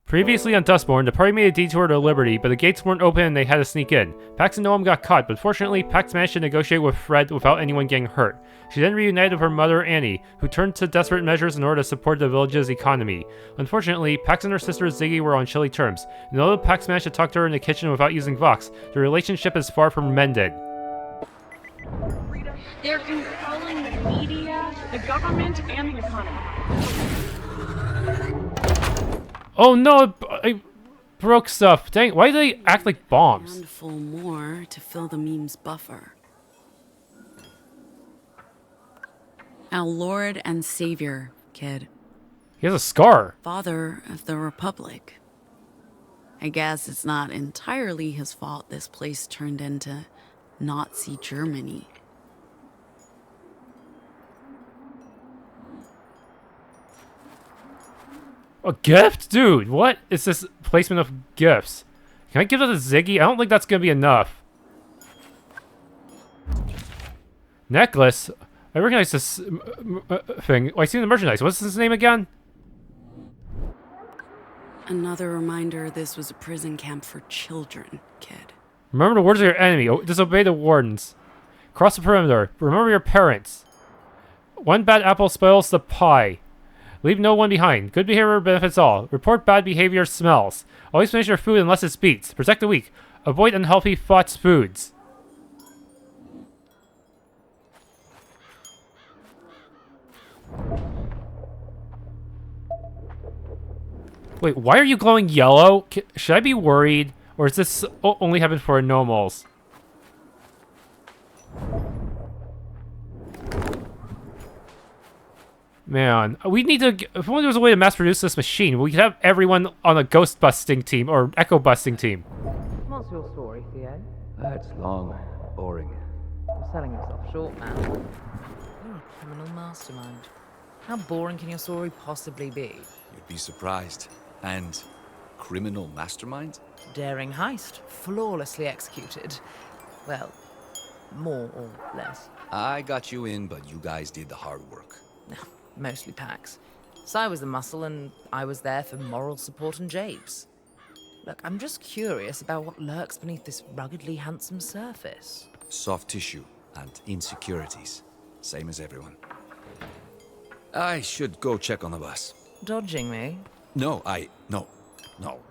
Previously on Dustborn, the party made a detour to Liberty, but the gates weren't open and they had to sneak in. Pax and Noam got caught, but fortunately, Pax managed to negotiate with Fred without anyone getting hurt. She then reunited with her mother, Annie, who turned to desperate measures in order to support the village's economy. Unfortunately, Pax and her sister Ziggy were on chilly terms, and although Pax managed to talk to her in the kitchen without using Vox, the relationship is far from mended. They're controlling the media, the government, and the economy. Oh no, I broke stuff. Dang, why do they act like bombs? Handful more to fill the meme's buffer. Our Lord and Savior, kid. He has a scar. Father of the Republic. I guess it's not entirely his fault this place turned into Nazi Germany. A gift? Dude, what is this placement of gifts? Can I give that to Ziggy? I don't think that's gonna be enough. Necklace? I recognize this thing. Oh, I see the merchandise. What's his name again? Another reminder this was a prison camp for children, kid. Remember the words of your enemy. Disobey the wardens. Cross the perimeter. Remember your parents. One bad apple spoils the pie. Leave no one behind. Good behavior benefits all. Report bad behavior smells. Always finish your food unless it beats. Protect the weak. Avoid unhealthy thoughts foods. Wait, why are you glowing yellow? Should I be worried? Or is this only happen for Anomals? Man, we need to... If only there was a way to mass produce this machine, we could have everyone on a ghost busting team or echo busting team. What's your story, Theo? That's long, boring. You're selling yourself short, man. You're a criminal mastermind. How boring can your story possibly be? You'd be surprised. And criminal mastermind? Daring heist, flawlessly executed. Well, more or less. I got you in, but you guys did the hard work. Mostly Pax. So I was the muscle, and I was there for moral support and japes. Look, I'm just curious about what lurks beneath this ruggedly handsome surface. Soft tissue and insecurities. Same as everyone. I should go check on the bus. Dodging me? No,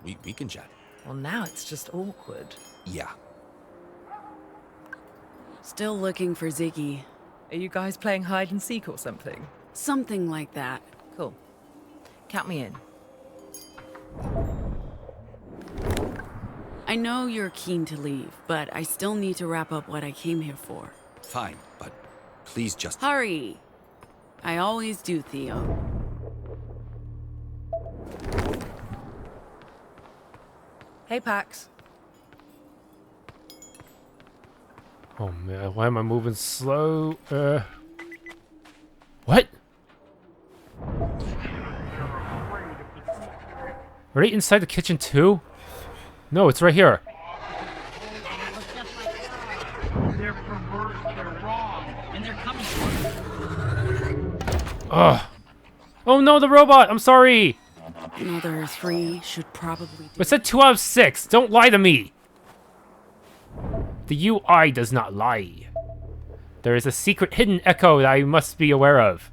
we can chat. Well, now it's just awkward. Yeah. Still looking for Ziggy. Are you guys playing hide and seek or something? Something like that. Cool. Count me in. I know you're keen to leave, but I still need to wrap up what I came here for. Fine, but please just... Hurry! I always do, Theo. Hey, Pax. Oh man, why am I moving slow? What? Are they inside the kitchen too? No, it's right here. They're perverse, they're wrong, and they're coming for us. Ugh. Oh no, the robot! I'm sorry! Another 3 should probably do. It said 2 out of 6! Don't lie to me! The UI does not lie. There is a secret hidden echo that I must be aware of.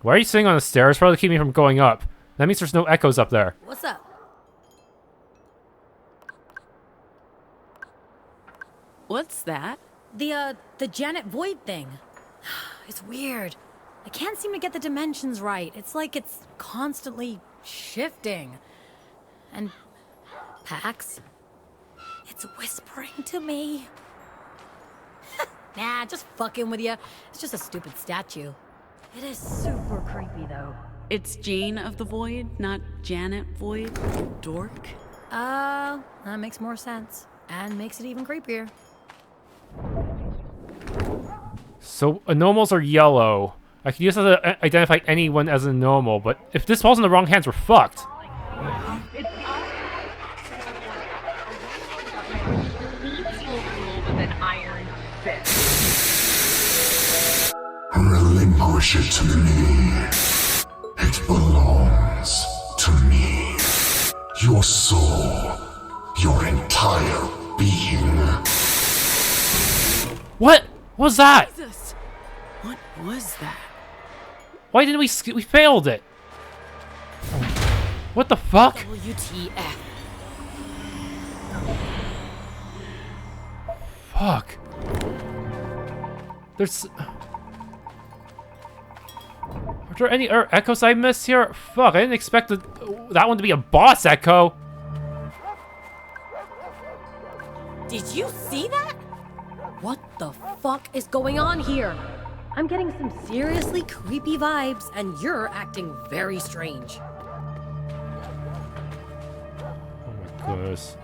Why are you sitting on the stairs? Probably to keep me from going up. That means there's no echoes up there. What's up? What's that? The Janet Void thing. It's weird. I can't seem to get the dimensions right. It's like it's constantly shifting. And Pax, it's whispering to me. Nah, just fucking with you. It's just a stupid statue. It is super creepy, though. It's Jane of the Void, not Janet Void, you dork. That makes more sense. And makes it even creepier. So, anomals are yellow. I could use that to identify anyone as a normal, but if this falls in the wrong hands, we're fucked. Relinquish it to me. It belongs to me. Your soul. Your entire being. What was that? Jesus! What was that? Why didn't we failed it? What the fuck? WTF. Fuck. There's... Are there any echoes I missed here? Fuck, I didn't expect that one to be a boss echo. Did you see that? What the fuck is going on here? I'm getting some seriously creepy vibes, and you're acting very strange. Oh my goodness.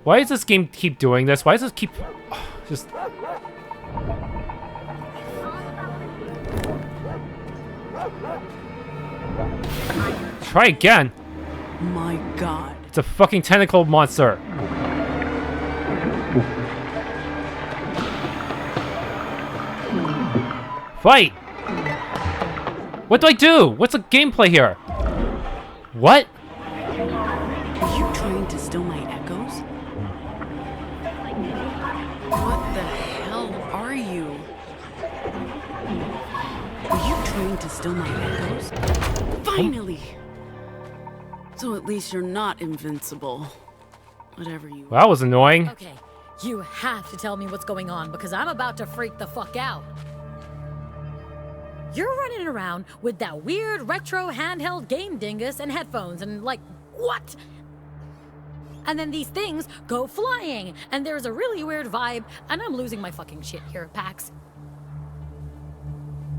Why does this game keep doing this? Why does this keep... just... Try again. My god. It's a fucking tentacle monster. Fight! What do I do? What's the gameplay here? What? Are you trying to steal my echoes? What the hell are you? Are you trying to steal my echoes? Finally! So at least you're not invincible. Whatever you Well, that was annoying. Okay, you have to tell me what's going on because I'm about to freak the fuck out. You're running around with that weird retro handheld game dingus and headphones and like, what? And then these things go flying and there's a really weird vibe and I'm losing my fucking shit here, Pax.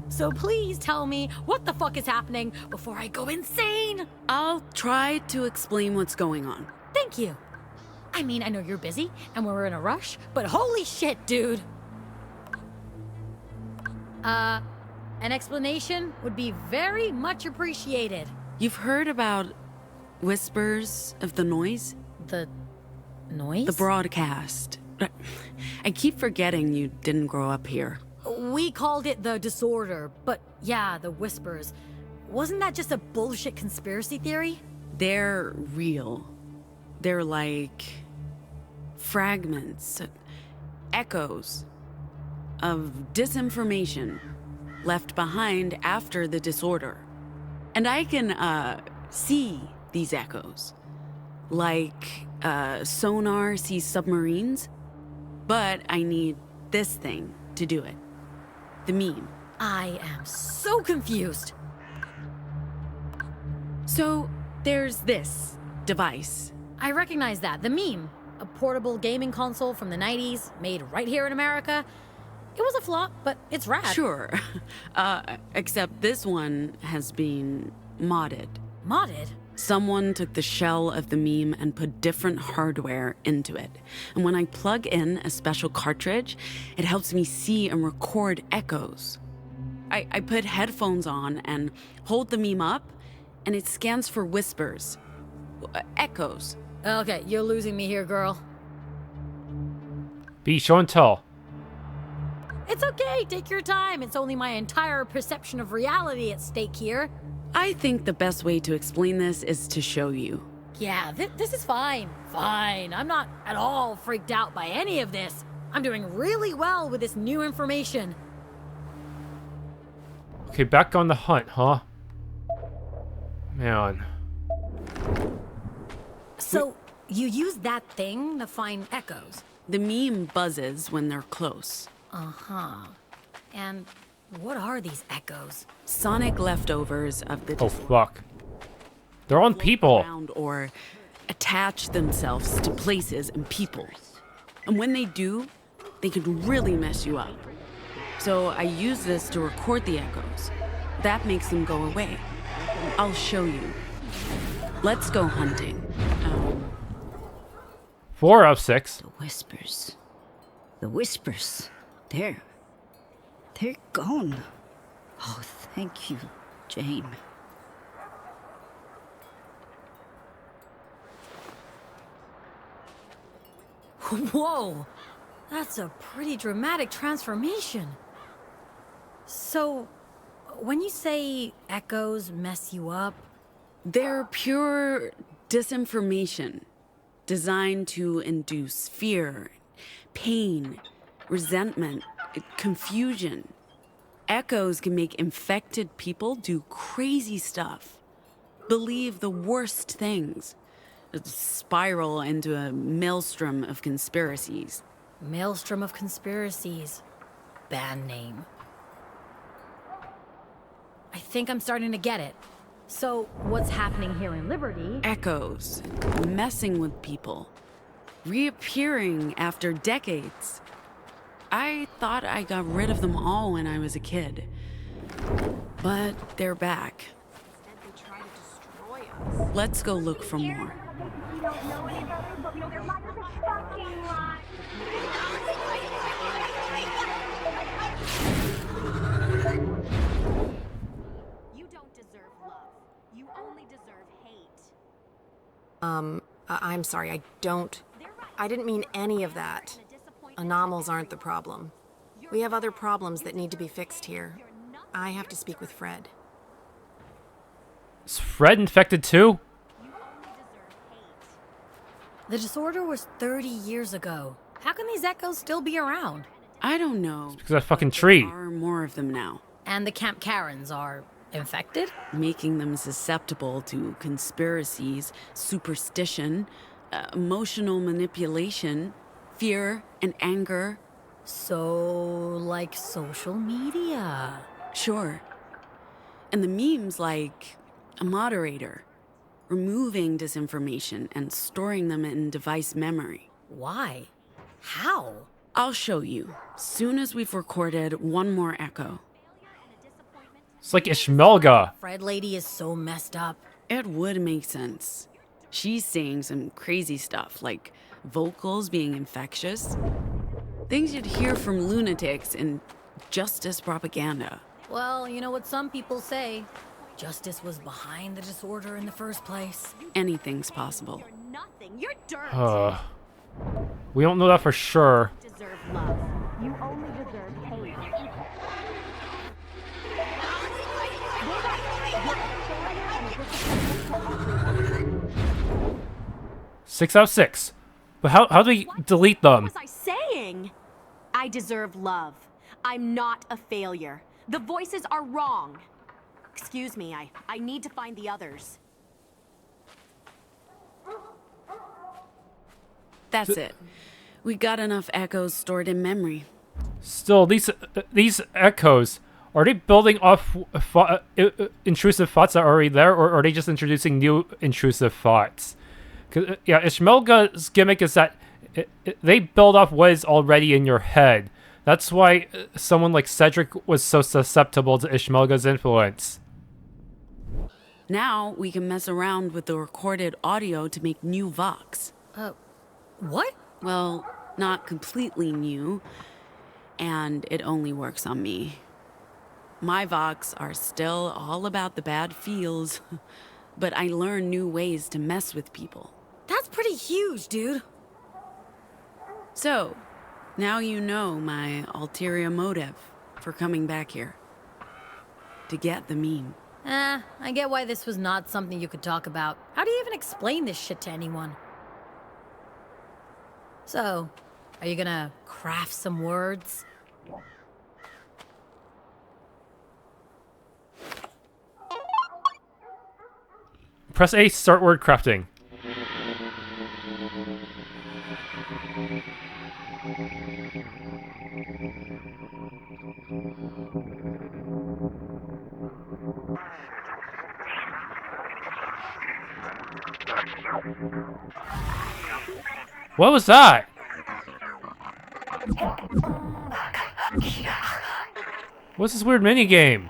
So please tell me what the fuck is happening before I go insane. I'll try to explain what's going on. Thank you. I mean, I know you're busy and we're in a rush, but holy shit, dude. An explanation would be very much appreciated. You've heard about whispers of the noise? The noise? The broadcast. I keep forgetting you didn't grow up here. We called it the disorder, but yeah, the whispers. Wasn't that just a bullshit conspiracy theory? They're real. They're like fragments, echoes of disinformation left behind after the disorder. And I can see these echoes, like sonar sees submarines, but I need this thing to do it. The meme. I am so confused. So there's this device. I recognize that, the meme. A portable gaming console from the 90s, made right here in America. It was a flop, but it's rad. Sure. Except this one has been modded. Modded? Someone took the shell of the meme and put different hardware into it. And when I plug in a special cartridge, it helps me see and record echoes. I put headphones on and hold the meme up, and it scans for whispers. Echoes. Okay, you're losing me here, girl. Be show and tell. It's okay, take your time. It's only my entire perception of reality at stake here. I think the best way to explain this is to show you. Yeah, this is fine. Fine. I'm not at all freaked out by any of this. I'm doing really well with this new information. Okay, back on the hunt, huh? Man. So, you use that thing to find echoes? The meme buzzes when they're close. Uh-huh. And what are these echoes? Sonic leftovers of the Oh, fuck. They're on people. around or attach themselves to places and people. And when they do, they can really mess you up. So I use this to record the echoes. That makes them go away. I'll show you. Let's go hunting. 4 of 6. The whispers. The whispers. They're gone. Oh, thank you, Jane. Whoa! That's a pretty dramatic transformation. So, when you say echoes mess you up, They're pure disinformation designed to induce fear, pain, resentment, confusion. Echoes can make infected people do crazy stuff, believe the worst things, spiral into a maelstrom of conspiracies. Maelstrom of Conspiracies. Band name. I think I'm starting to get it. So, what's happening here in Liberty? Echoes, messing with people, reappearing after decades. I thought I got rid of them all when I was a kid, but they're back. Let's go look for more. You don't deserve love. You only deserve hate. I'm sorry, I didn't mean any of that. Anomals aren't the problem. We have other problems that need to be fixed here. I have to speak with Fred. Is Fred infected too? The disorder was 30 years ago. How can these echoes still be around? I don't know. Because of that fucking tree. There are more of them now, And the Camp Karens are infected? making them susceptible to conspiracies, superstition, emotional manipulation, fear, and anger. So, like social media. Sure. And the memes like a moderator, removing disinformation and storing them in device memory. Why? How? I'll show you, soon as we've recorded one more echo. It's like Ishmelga. Fred lady is so messed up. It would make sense. She's saying some crazy stuff, like vocals being infectious. Things you'd hear from lunatics in justice propaganda. Well, you know what some people say. Justice was behind the disorder in the first place. Anything's possible. You're nothing. You're dirt. We don't know that for sure. You deserve love. You only deserve hate. 6 out of 6. But how do we delete them? What was I saying? I deserve love. I'm not a failure. The voices are wrong. Excuse me, I need to find the others. That's it. We got enough echoes stored in memory. Still, these echoes, are they building off intrusive thoughts that are already there, or are they just introducing new intrusive thoughts? 'Cause, yeah, Ishmelga's gimmick is that they build off what is already in your head. That's why someone like Cedric was so susceptible to Ishmelga's influence. Now we can mess around with the recorded audio to make new vox. What? Well, not completely new, and it only works on me. My vox are still all about the bad feels, but I learn new ways to mess with people. That's pretty huge, dude. So, now you know my ulterior motive for coming back here. To get the meme. I get why this was not something you could talk about. How do you even explain this shit to anyone? So, are you gonna craft some words? Press A, start word crafting. What was that? What's this weird mini game?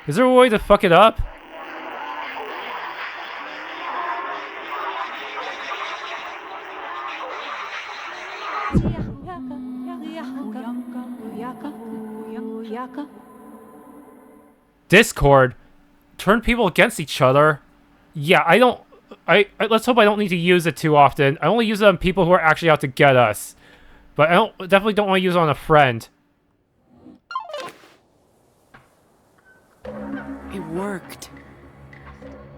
Is there a way to fuck it up? Discord? Turn people against each other? Yeah, let's hope I don't need to use it too often. I only use it on people who are actually out to get us. But definitely don't want to use it on a friend. It worked.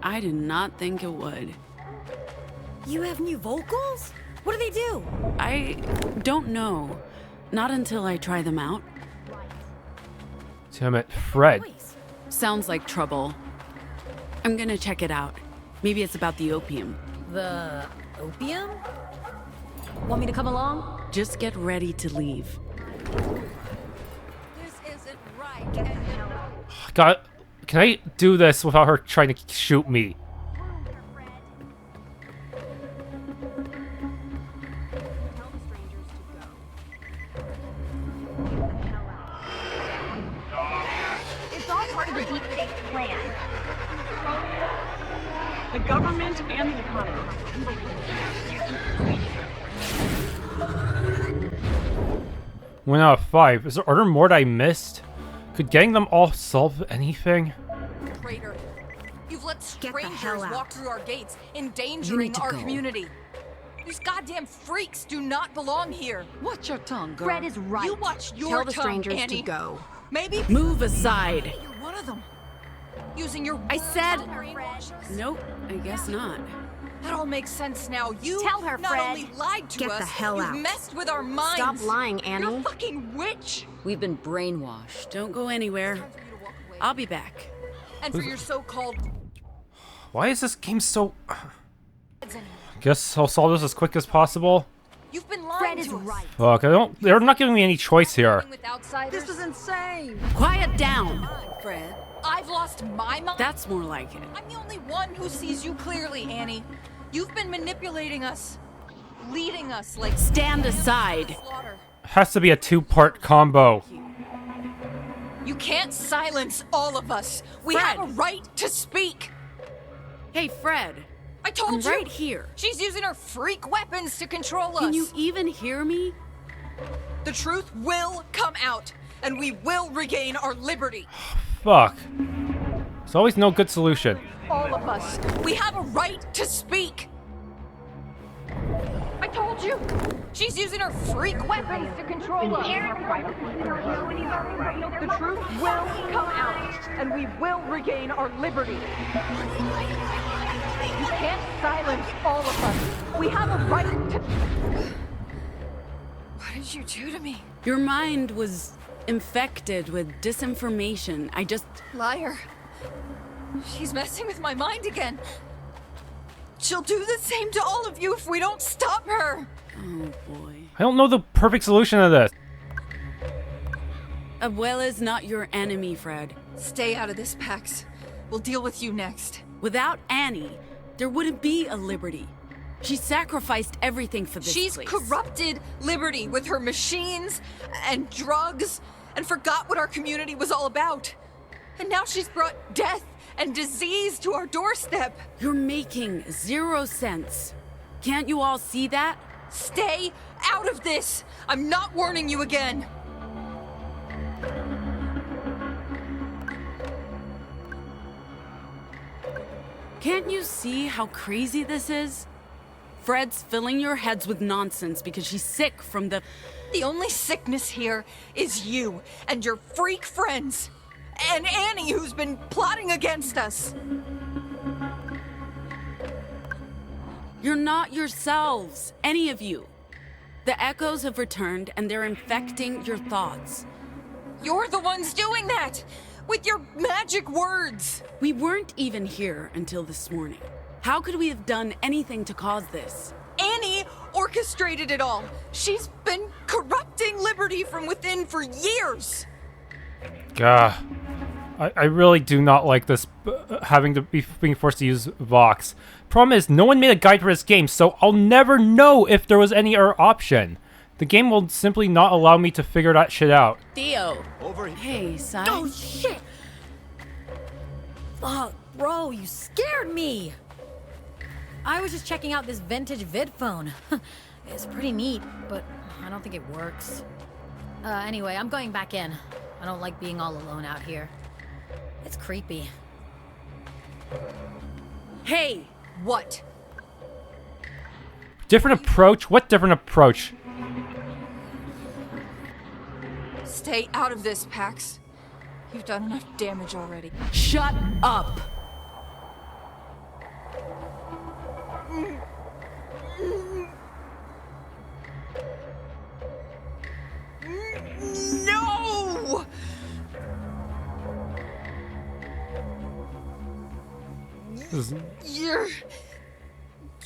I did not think it would. You have new vocals? What do they do? I don't know. Not until I try them out. Damn it, Fred. Sounds like trouble. I'm gonna check it out. Maybe it's about the opium. The opium? Want me to come along? Just get ready to leave. This isn't right. God, can I do this without her trying to shoot me? It's all part of the deep state plan. The government and the economy. 1 out of 5. Are there more that I missed? Could getting them all solve anything? Traitor. You've let Get the strangers hell out. walk through our gates, You endangering need to our go. community. These goddamn freaks do not belong here. Watch your tongue, girl. Fred is right. You watch your Tell the tongue, strangers Annie. to go. Maybe Move aside. you're one of them. Using your I said- brainwashers. Nope, I guess not. That all makes sense now. You Tell her, not Fred. only lied to Get us, the hell you out. messed with our minds. Stop lying, You're a Annie. fucking witch. We've been brainwashed. Don't go anywhere. Time for you to walk away. I'll be back. And for your so-called Why is this game so... Guess I'll solve this as quick as possible. You've been lying Fred is to us. right. Fuck, they're not giving me any choice here. With outsiders. This is insane. Quiet down. Fred. I've lost my mind. That's more like it. I'm the only one who sees you clearly, Annie. You've been manipulating us, leading us like Stand aside. slaughter. Has to be a 2-part combo. You can't silence all of us. We Fred. have a right to speak. Hey, Fred. I told I'm you. right here. She's using her freak weapons to control us. Can you even hear me? The truth will come out, and we will regain our liberty. Fuck. There's always no good solution. All of us. We have a right to speak. I told you. She's using her freak weapons to control us. The truth will come out, and we will regain our liberty. You can't silence all of us. We have a right to... What did you do to me? Your mind was infected with disinformation. I just... Liar. She's messing with my mind again. She'll do the same to all of you if we don't stop her. Oh, boy. I don't know the perfect solution to this. Abuela's not your enemy, Fred. Stay out of this, Pax. We'll deal with you next. Without Annie, there wouldn't be a Liberty. She sacrificed everything for this She's place. corrupted Liberty with her machines and drugs and forgot what our community was all about. And now she's brought death and disease to our doorstep. You're making 0 sense. Can't you all see that? Stay out of this. I'm not warning you again. Can't you see how crazy this is? Fred's filling your heads with nonsense because she's sick from the... The only sickness here is you and your freak friends. And Annie, who's been plotting against us. You're not yourselves, any of you. The echoes have returned and they're infecting your thoughts. You're the ones doing that! With your magic words! We weren't even here until this morning. How could we have done anything to cause this? Annie orchestrated it all. She's been corrupting Liberty from within for years. Gah. I really do not like this, having to be being forced to use Vox. Problem is, no one made a guide for this game, so I'll never know if there was any other option. The game will simply not allow me to figure that shit out. Theo! Over here. Hey, Sai. Oh, shit! Oh, bro, you scared me! I was just checking out this vintage vid phone. It's pretty neat, but I don't think it works. Anyway, I'm going back in. I don't like being all alone out here. It's creepy. Hey! What? Different approach? What different approach? Stay out of this, Pax. You've done enough damage already. Shut up! No!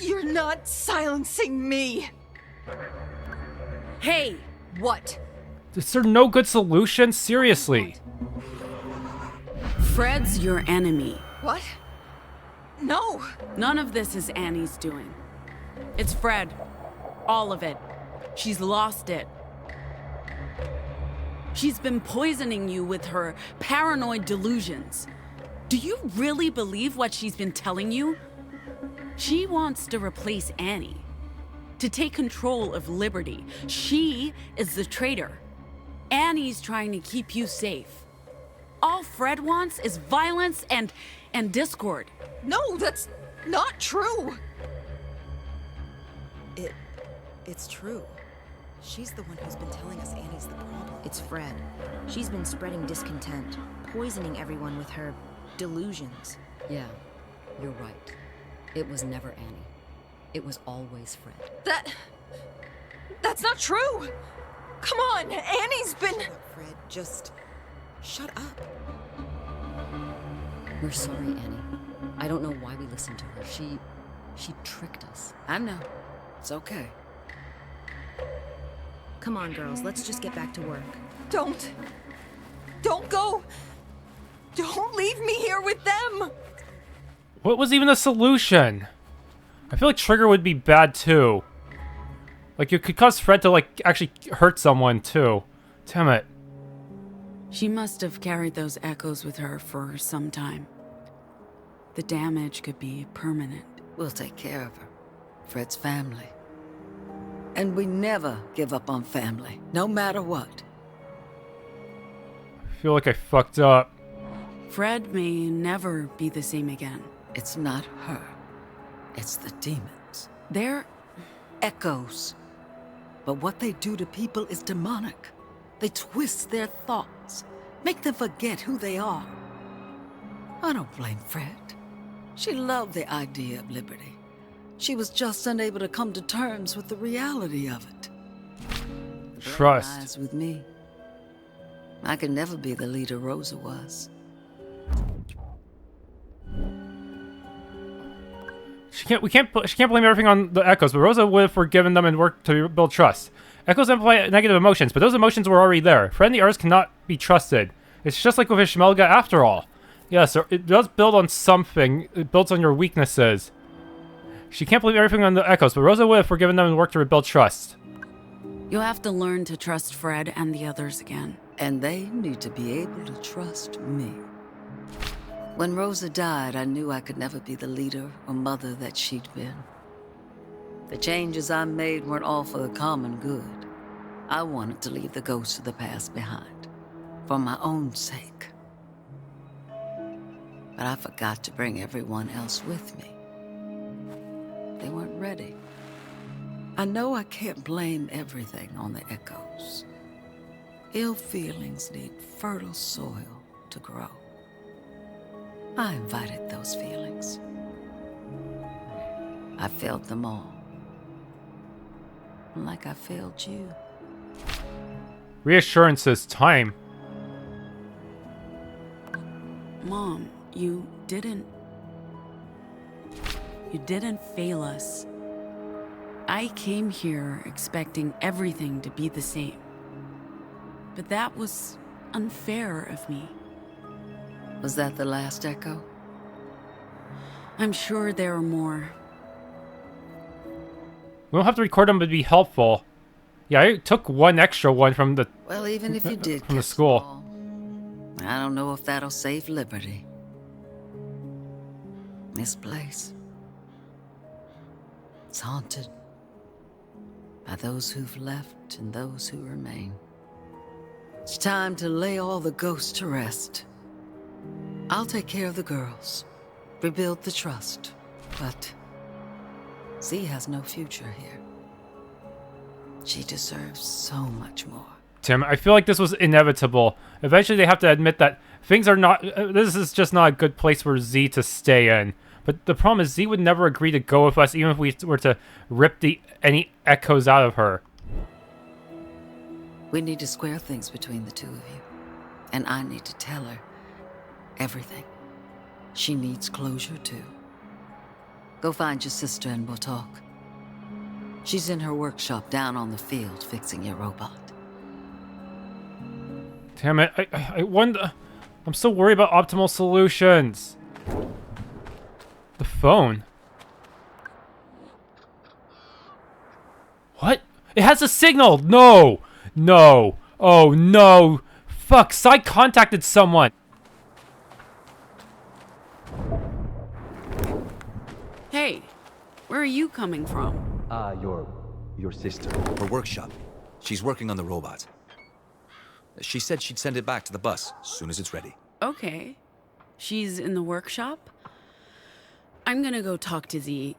You're not silencing me. Hey! What? Is there no good solution? Seriously. Fred's your enemy. What? No. None of this is Annie's doing. It's Fred. All of it. She's lost it. She's been poisoning you with her paranoid delusions. Do you really believe what she's been telling you? She wants to replace Annie. To take control of Liberty. She is the traitor. Annie's trying to keep you safe. All Fred wants is violence and discord. No, that's not true. It's true. She's the one who's been telling us Annie's the problem. It's Fred. She's been spreading discontent, poisoning everyone with her delusions. Yeah, you're right. It was never Annie. It was always Fred. That's not true. Come on, Annie's been... Shut up, Fred. Just shut up. We're sorry, Annie. I don't know why we listened to her. She tricked us. I know. It's okay. Come on, girls. Let's just get back to work. Don't go. Don't leave me here with them. What was even the solution? I feel like Trigger would be bad too. Like, it could cause Fred to, like, actually hurt someone too. Damn it. She must have carried those echoes with her for some time. The damage could be permanent. We'll take care of her. Fred's family. And we never give up on family, no matter what. I feel like I fucked up. Fred may never be the same again. It's not her. It's the demons. They're echoes. But what they do to people is demonic. They twist their thoughts, make them forget who they are. I don't blame Fred. She loved the idea of liberty. She was just unable to come to terms with the reality of it. Trust. Lies with me. I could never be the leader Rosa was. She can't blame everything on the Echoes, but Rosa would have forgiven them and worked to build trust. Echoes imply negative emotions, but those emotions were already there. Fred and the others cannot be trusted. It's just like with Ishmelga after all. Yes, it does build on something. It builds on your weaknesses. She can't blame everything on the Echoes, but Rosa would have forgiven them and worked to rebuild trust. You'll have to learn to trust Fred and the others again. And they need to be able to trust me. When Rosa died, I knew I could never be the leader or mother that she'd been. The changes I made weren't all for the common good. I wanted to leave the ghosts of the past behind, for my own sake. But I forgot to bring everyone else with me. They weren't ready. I know I can't blame everything on the Echoes. Ill feelings need fertile soil to grow. I invited those feelings. I felt them all. Like I failed you. Reassurances time. Mom, you didn't fail us. I came here expecting everything to be the same. But that was unfair of me. Was that the last echo? I'm sure there are more. We don't have to record them to be helpful. Yeah, I took one extra one from the Well, even if you did from the school. I don't know if that'll save Liberty. This place, it's haunted by those who've left and those who remain. It's time to lay all the ghosts to rest. I'll take care of the girls, rebuild the trust, but Z has no future here. She deserves so much more. Tim, I feel like this was inevitable. Eventually they have to admit that things are not... this is just not a good place for Z to stay in. But the problem is Z would never agree to go with us even if we were to rip any echoes out of her. We need to square things between the two of you. And I need to tell her everything. She needs closure too. Go find your sister and we'll talk. She's in her workshop down on the field fixing your robot. Damn it, I wonder... I'm so worried about optimal solutions. The phone. What? It has a signal! No! No! Oh no! Fuck, Sai contacted someone! Hey, where are you coming from? Your sister. Her workshop. She's working on the robot. She said she'd send it back to the bus as soon as it's ready. Okay. She's in the workshop? I'm gonna go talk to Z.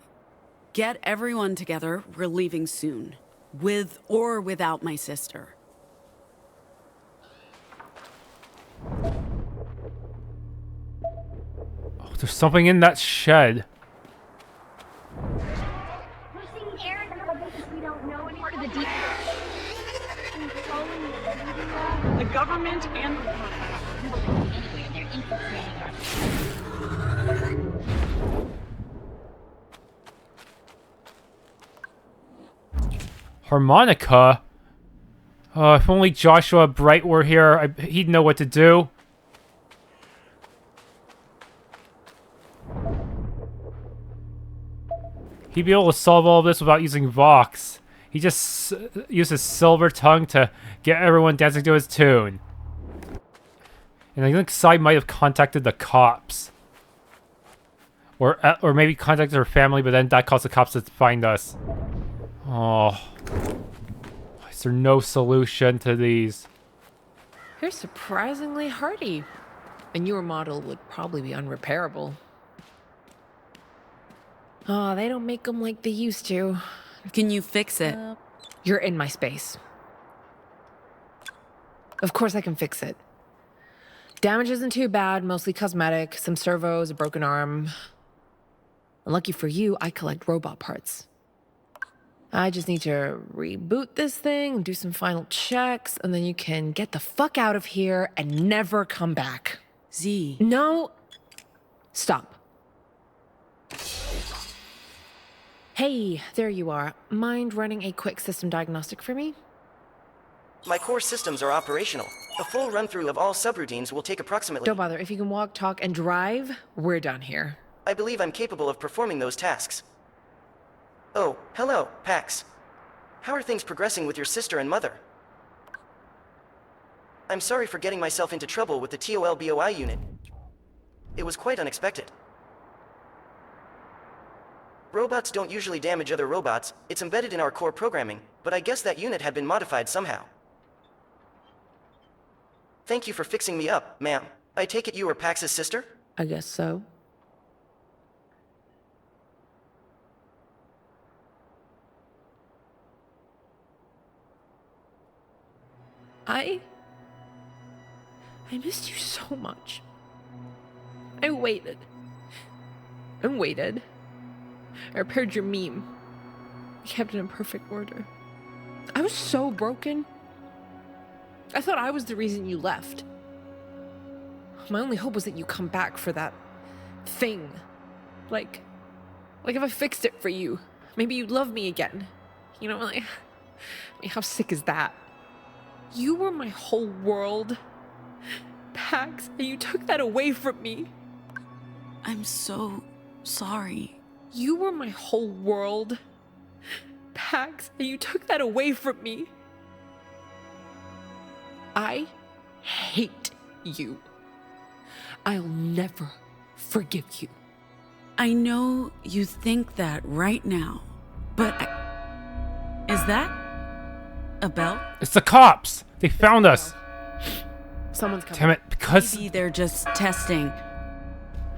Get everyone together. We're leaving soon. With or without my sister. Oh, there's something in that shed. We're seeing air in the because we don't know any part of the deep. The government and Harmonica? If only Joshua Bright were here, he'd know what to do. He'd be able to solve all of this without using Vox. He just uses Silver Tongue to get everyone dancing to his tune. And I think Sai might have contacted the cops. Or maybe contacted her family, but then that caused the cops to find us. Oh. Why is there no solution to these? You're surprisingly hardy. A newer model would probably be unrepairable. Oh, they don't make them like they used to. Can you fix it? You're in my space. Of course I can fix it. Damage isn't too bad, mostly cosmetic, some servos, a broken arm. And lucky for you, I collect robot parts. I just need to reboot this thing, do some final checks, and then you can get the fuck out of here and never come back. Z. No. Stop. Hey, there you are. Mind running a quick system diagnostic for me? My core systems are operational. A full run-through of all subroutines will take approximately... Don't bother. If you can walk, talk, and drive, we're done here. I believe I'm capable of performing those tasks. Oh, hello, Pax. How are things progressing with your sister and mother? I'm sorry for getting myself into trouble with the TOLBOI unit. It was quite unexpected. Robots don't usually damage other robots. It's embedded in our core programming, but I guess that unit had been modified somehow. Thank you for fixing me up, ma'am. I take it you were Pax's sister? I guess so. I missed you so much. I waited. And waited. I repaired your meme. I kept it in perfect order. I was so broken. I thought I was the reason you left. My only hope was that you come back for that thing. Like if I fixed it for you, maybe you'd love me again. You know, like, I mean, how sick is that? You were my whole world, Pax, and you took that away from me. I'm so sorry. You were my whole world, Pax, and you took that away from me. I hate you. I'll never forgive you. I know you think that right now, but is that a bell? It's the cops! They found us! Someone's coming. Damn it, because... Maybe they're just testing.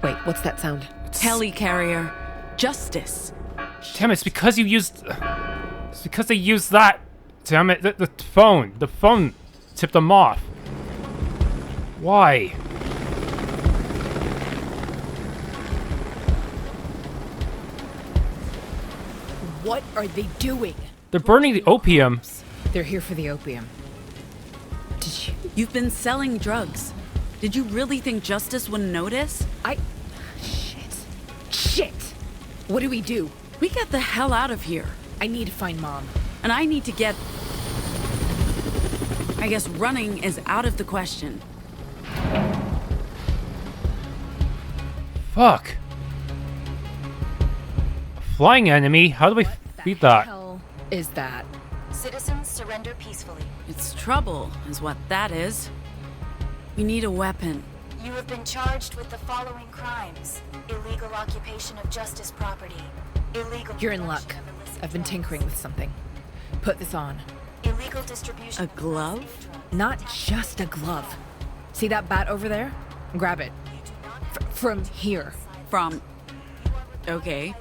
Wait, what's that sound? Helicarrier. Justice. Damn it, it's because you used... It's because they used that! Damn it, the phone. The phone. tip them off. Why? What are they doing? They're burning the opium. They're here for the opium. Did you? You've been selling drugs. Did you really think Justice wouldn't notice? Shit! What do we do? We get the hell out of here. I need to find Mom. And I need to get... I guess running is out of the question. Fuck. Flying enemy? How do we beat that? What the hell is that? Citizens surrender peacefully. It's trouble, is what that is. We need a weapon. You have been charged with the following crimes: illegal occupation of justice property, illegal... You're in luck. I've been tinkering with something. Put this on. Illegal distribution... A glove? Not just a glove. See that bat over there? Grab it. From here. From... Okay.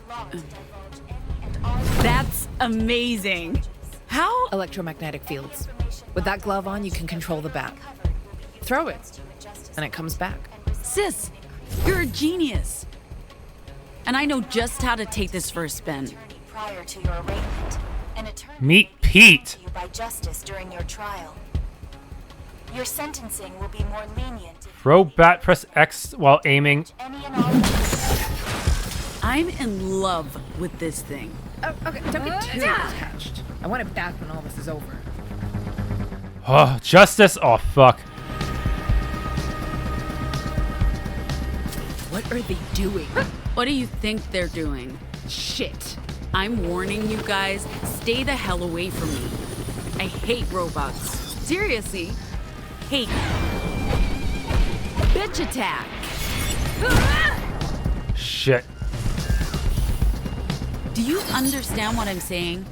That's amazing. How? Electromagnetic fields. With that glove on, you can control the bat. Throw it, and it comes back. Sis, you're a genius. And I know just how to take this for a spin. Prior to your arraignment, an attorney Meet Pete. you by justice during your trial. Your sentencing will be more lenient. Throw bat, press X while aiming. Any and all... I'm in love with this thing. Oh, okay, don't get too attached. I want it back when all this is over. Oh, Justice. Oh, fuck. What are they doing? What do you think they're doing? Shit. I'm warning you guys, stay the hell away from me. I hate robots. Seriously, hate. Bitch attack. Shit. Do you understand what I'm saying?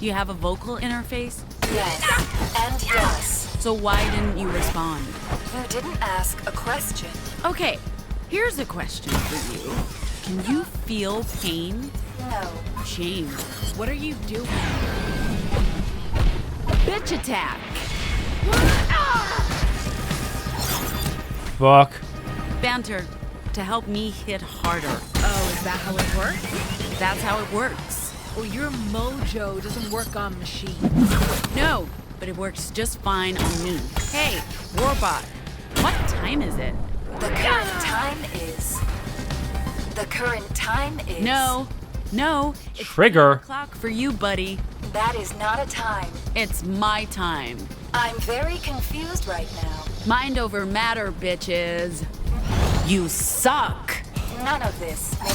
Do you have a vocal interface? Yes, and yes. So why didn't you respond? You didn't ask a question. Okay, here's a question for you. Can you feel pain? No. Shame. What are you doing? Bitch attack. Fuck. Banter to help me hit harder. Oh, is that how it works? That's how it works. Well, your mojo doesn't work on machines. No, but it works just fine on me. Hey, Warbot, what time is it? The current time is... The current time is... No, it's Trigger. clock for you, buddy. That is not a time. It's my time. I'm very confused right now. Mind over matter, bitches. You suck. None of this makes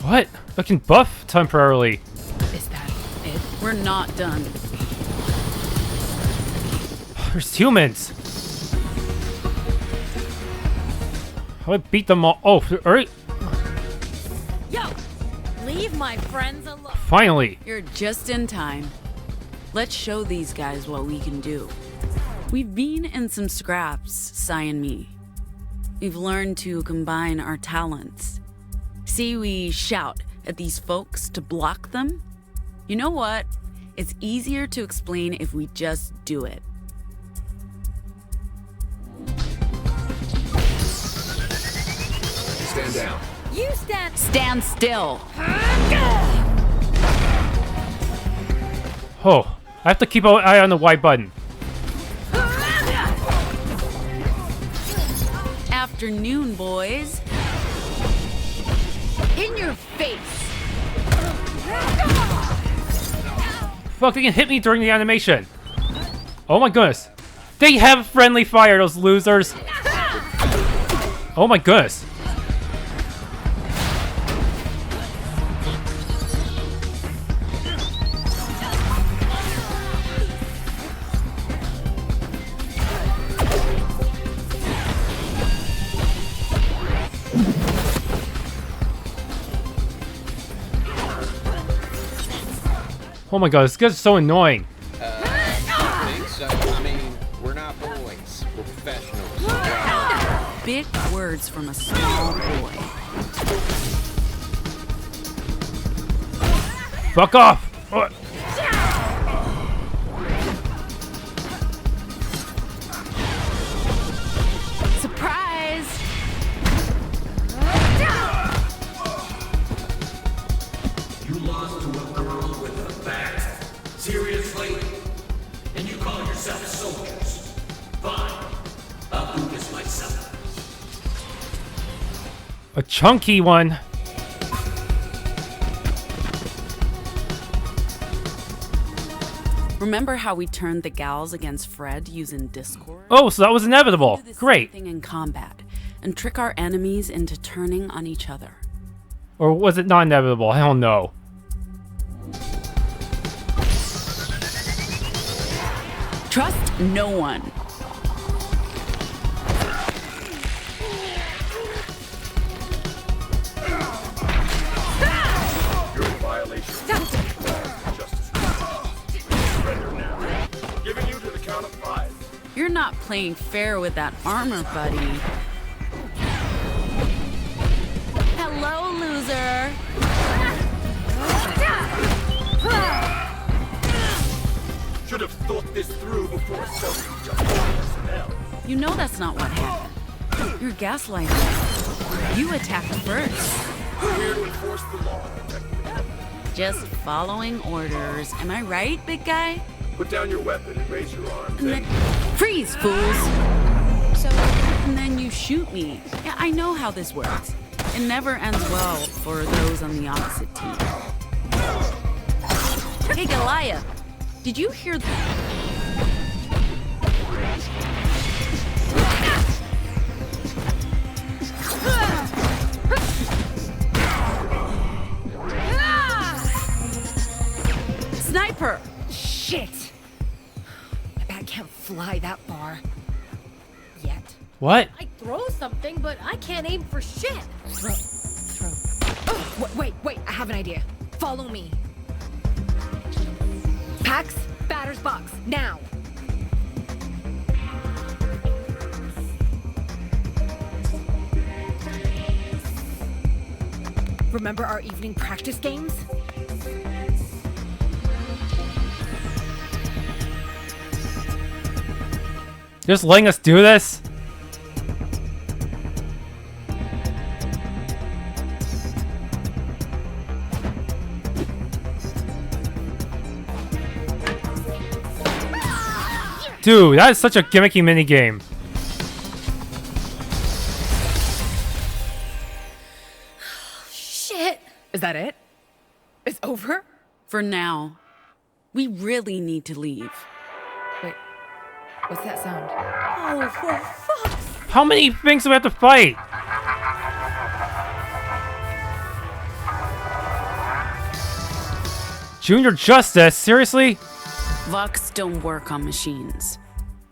What? I can buff temporarily. Is that it? We're not done. There's humans. How do I beat them all? Oh, alright. Yo, leave my friends alone. Finally. You're just in time. Let's show these guys what we can do. We've been in some scraps, Sai and me. We've learned to combine our talents. See, we shout at these folks to block them. You know what? It's easier to explain if we just do it. Stand down. You stand... Stand still. Oh, I have to keep an eye on the Y button. Afternoon, boys. In your face. Fuck, they can hit me during the animation. Oh my goodness. They have friendly fire, those losers. Oh my goodness. Oh my god, this guy's so annoying. I think so. I mean, we're not bullies. We're professionals. Big words from a small boy. Fuck off! Oh. A chunky one. Remember how we turned the gals against Fred using Discord? Oh, so that was inevitable. Great. Thing in combat and trick our enemies into turning on each other. Or was it not inevitable? I don't know. Trust no one. You're in violation of justice. Surrender now. Giving you to the count of 5. You're not playing fair with that armor, buddy. Hello, loser. Should have thought this through before selling personnel. You know that's not what happened. You're gaslighting. You attacked first. We're here to enforce the law. Just following orders. Am I right, big guy? Put down your weapon and raise your arm. Freeze, fools! So, and then you shoot me. Yeah, I know how this works. It never ends well for those on the opposite team. Hey, Goliath, did you hear Sniper! Shit! My bat can't fly that far. Yet. What? I throw something, but I can't aim for shit. Throw. Oh, wait, I have an idea. Follow me. Pax, batter's box, now. Remember our evening practice games? Just letting us do this? Dude, that is such a gimmicky minigame. Shit! Is that it? It's over? For now. We really need to leave. Wait, what's that sound? Oh, for fuck's... How many things do we have to fight? Junior Justice? Seriously? Vox don't work on machines.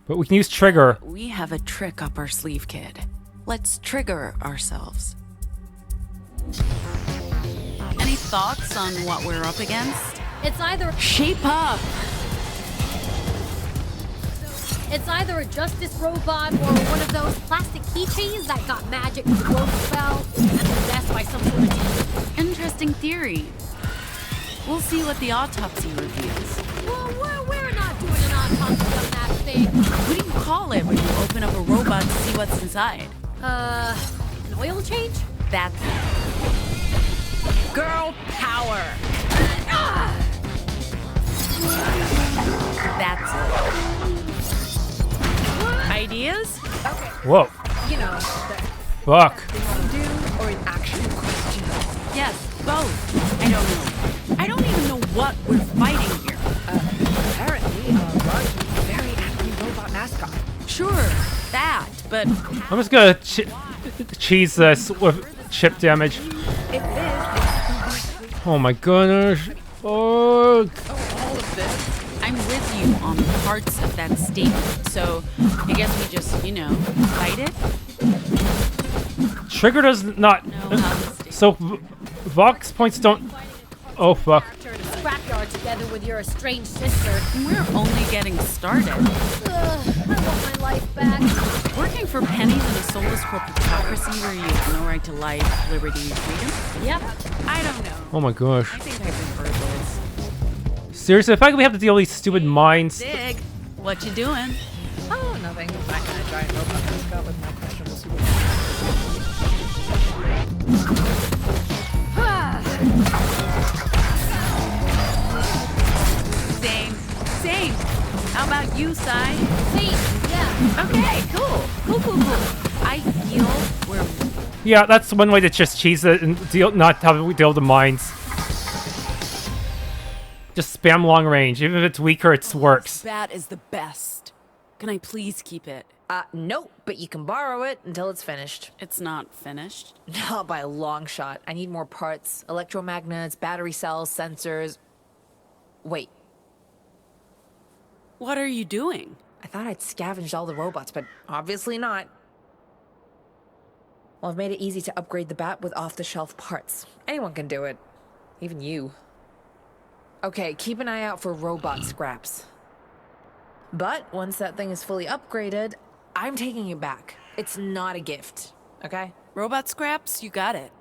But we can use Trigger. We have a trick up our sleeve, kid. Let's trigger ourselves. Any thoughts on what we're up against? It's either... Shape up! It's either a justice robot or one of those plastic keychains that got magic with a growth spell and possessed by some sort of demon. Interesting theory. We'll see what the autopsy reveals. Well, we're not doing an autopsy on that thing. What do you call it when you open up a robot to see what's inside? An oil change? That's it. Girl power! That's it. Ideas? Okay. Whoa. You know, Fuck. do or an actual question? Yes, both. I don't know. I don't even know what we're fighting here. Apparently, a large, very active robot mascot. Sure, that, but... I'm just gonna cheese this with chip damage. If this... Oh my goodness. Fuck. all of this. I'm with you on parts of that statement, so I guess we just, fight it? Trigger does not... So, Vox points don't... Oh, fuck. Scrapyard together with your estranged sister. We're only getting started. I want my life back. Working for pennies in a soulless corporatocracy where you have no right to life, liberty, and freedom? Yep. I don't know. Oh my gosh. I think I've been heard this. Seriously, the fact that we have to deal with these stupid mines... Dig, what you doing? Oh, nothing. That kind of giant robot mascot with my questionable super. Same. How about you, Sai? Same, yeah. Okay, cool. Cool. Yeah, that's one way to just cheese it and not have to deal with the mines. Just spam long range. Even if it's weaker, it works. This bat is the best. Can I please keep it? No, but you can borrow it until it's finished. It's not finished. Not by a long shot. I need more parts. Electromagnets, battery cells, sensors. Wait. What are you doing? I thought I'd scavenged all the robots, but obviously not. Well, I've made it easy to upgrade the bat with off-the-shelf parts. Anyone can do it. Even you. Okay, keep an eye out for robot scraps. But once that thing is fully upgraded, I'm taking it back. It's not a gift, okay? Robot scraps? You got it.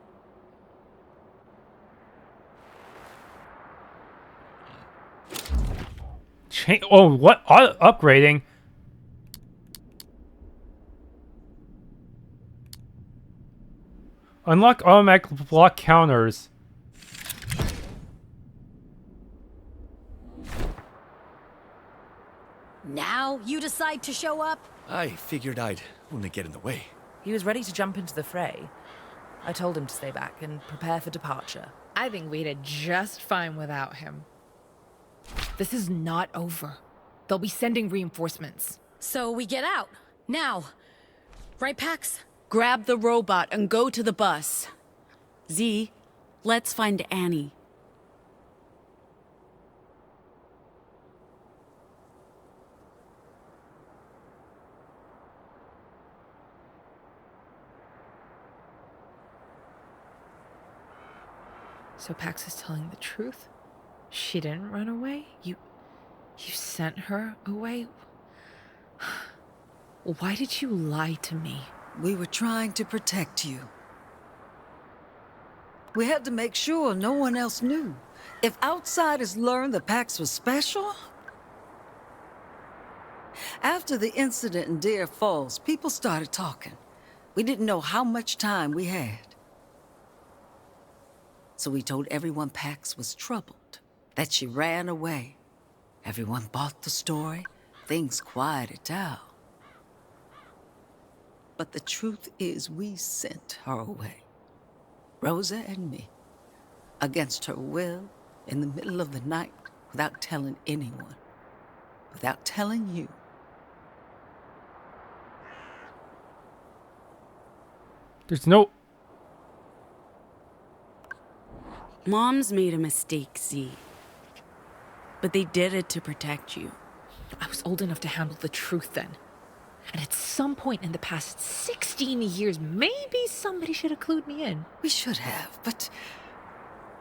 Oh, what? Upgrading? Unlock automatic block counters. Now you decide to show up? I figured I'd only get in the way. He was ready to jump into the fray. I told him to stay back and prepare for departure. I think we did just fine without him. This is not over. They'll be sending reinforcements. So we get out. Now. Right, Pax? Grab the robot and go to the bus. Z, let's find Annie. So Pax is telling the truth? She didn't run away? You sent her away? Why did you lie to me? We were trying to protect you. We had to make sure no one else knew. If outsiders learned that Pax was special... After the incident in Deer Falls, people started talking. We didn't know how much time we had. So we told everyone Pax was troubled, that she ran away. Everyone bought the story, things quieted down. But the truth is we sent her away. Rosa and me. Against her will, in the middle of the night, without telling anyone. Without telling you. There's no... Mom's made a mistake, Z. But they did it to protect you. I was old enough to handle the truth then. And at some point in the past 16 years, maybe somebody should have clued me in. We should have, but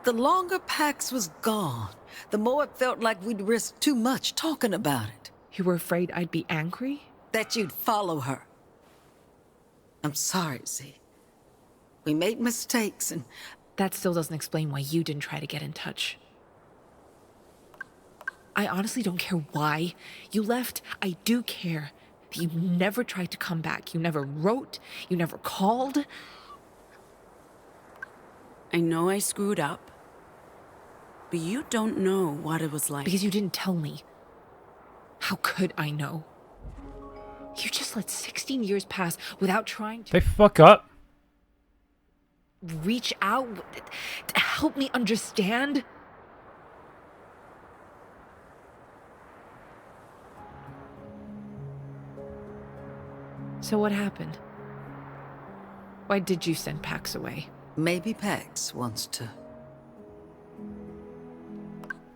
the longer Pax was gone, the more it felt like we'd risked too much talking about it. You were afraid I'd be angry? That you'd follow her. I'm sorry, Z. We made mistakes and... That still doesn't explain why you didn't try to get in touch. I honestly don't care why you left. I do care that you never tried to come back. You never wrote. You never called. I know I screwed up. But you don't know what it was like. Because you didn't tell me. How could I know? You just let 16 years pass without trying to... They fuck up. Reach out to help me understand. So what happened? Why did you send Pax away? Maybe Pax wants to.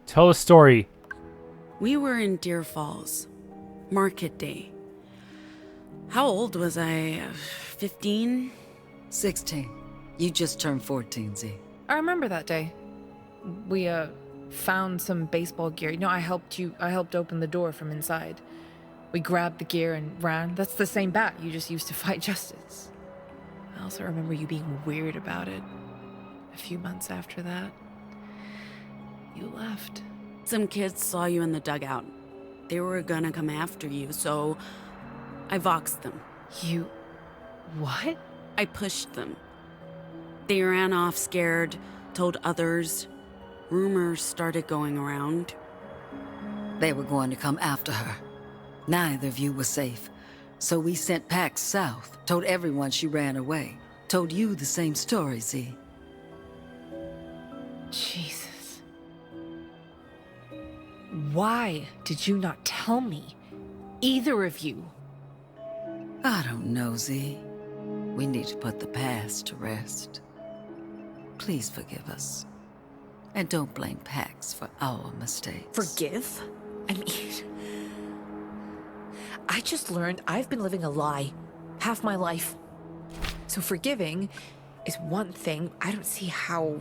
Tell a story. We were in Deer Falls. Market day. How old was I? 15? 16. You just turned 14, Z. I remember that day. We, found some baseball gear. You know, I helped open the door from inside. We grabbed the gear and ran. That's the same bat you just used to fight justice. I also remember you being weird about it. A few months after that, you left. Some kids saw you in the dugout. They were gonna come after you, so I voxed them. You... what? I pushed them. They ran off scared, told others. Rumors started going around. They were going to come after her. Neither of you was safe. So we sent Pax south, told everyone she ran away. Told you the same story, Z. Jesus. Why did you not tell me? Either of you. I don't know, Z. We need to put the past to rest. Please forgive us. And don't blame Pax for our mistakes. Forgive? I mean... I just learned I've been living a lie half my life. So forgiving is one thing. I don't see how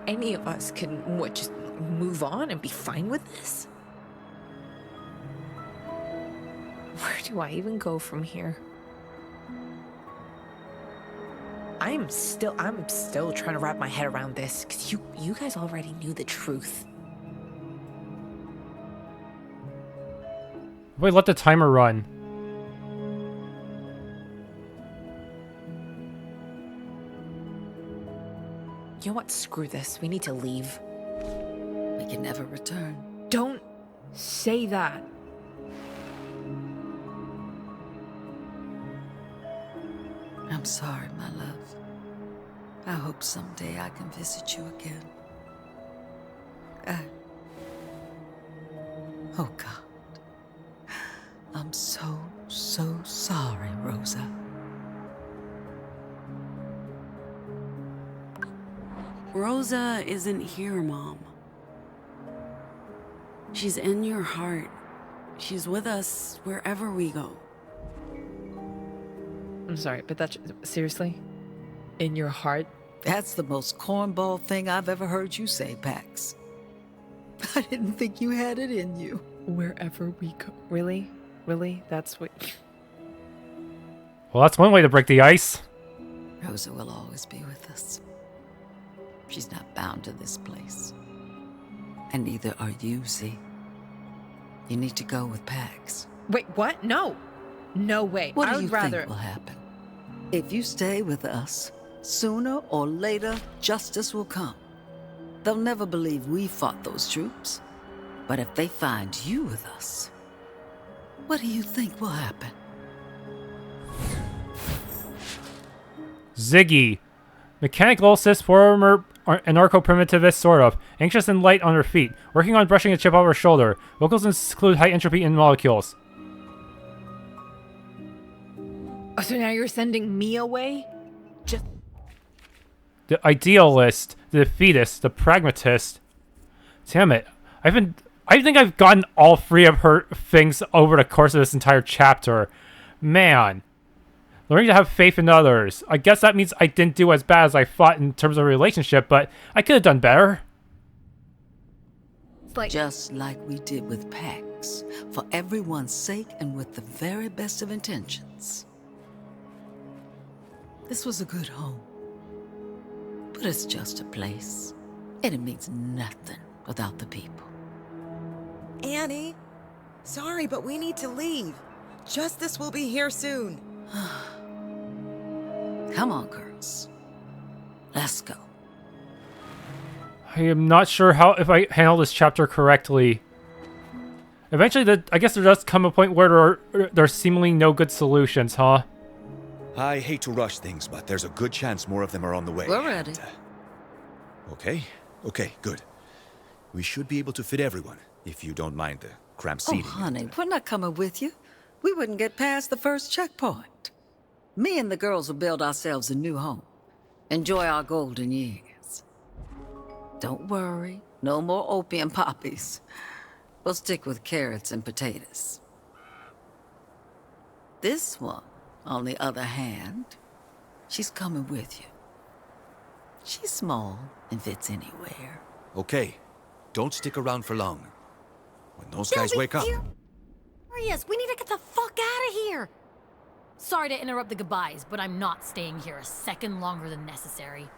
any of us can, just move on and be fine with this? Where do I even go from here? I'm still trying to wrap my head around this, because you guys already knew the truth. Wait, let the timer run. You know what? Screw this. We need to leave. We can never return. Don't say that. I'm sorry, my love. I hope someday I can visit you again. Oh, God. I'm so sorry, Rosa. Rosa isn't here, Mom. She's in your heart. She's with us wherever we go. I'm sorry, but that's... Seriously? In your heart? That's the most cornball thing I've ever heard you say, Pax. I didn't think you had it in you. Wherever we go. Really? Really? That's what... Well, that's one way to break the ice. Rosa will always be with us. She's not bound to this place. And neither are you, Z. You need to go with Pax. Wait, what? No. No way. What I do would you rather... think will happen? If you stay with us, sooner or later, justice will come. They'll never believe we fought those troops. But if they find you with us, what do you think will happen? Ziggy. Mechanical cis former anarcho-primitivist, sort of. Anxious and light on her feet. Working on brushing a chip off her shoulder. Vocals include high entropy in molecules. Oh, so now you're sending me away? Just... The idealist, the defeatist, the pragmatist. Damn it. I think I've gotten all three of her things over the course of this entire chapter. Man. Learning to have faith in others. I guess that means I didn't do as bad as I thought in terms of a relationship, but I could have done better. Just like we did with Pax. For everyone's sake and with the very best of intentions. This was a good home. But it's just a place. And it means nothing without the people. Annie, sorry, but we need to leave. Justice will be here soon. Come on, girls. Let's go. I am not sure if I handle this chapter correctly. Eventually, I guess there does come a point where there's seemingly no good solutions, huh? I hate to rush things, but there's a good chance more of them are on the way. We're ready. Okay, good. We should be able to fit everyone, if you don't mind the cramped seating. Oh, honey, we're not coming with you. We wouldn't get past the first checkpoint. Me and the girls will build ourselves a new home. Enjoy our golden years. Don't worry, no more opium poppies. We'll stick with carrots and potatoes. This one, on the other hand, she's coming with you. She's small and fits anywhere. Okay, don't stick around for long. When those guys wake up... Furious, we need to get the fuck out of here! Sorry to interrupt the goodbyes, but I'm not staying here a second longer than necessary.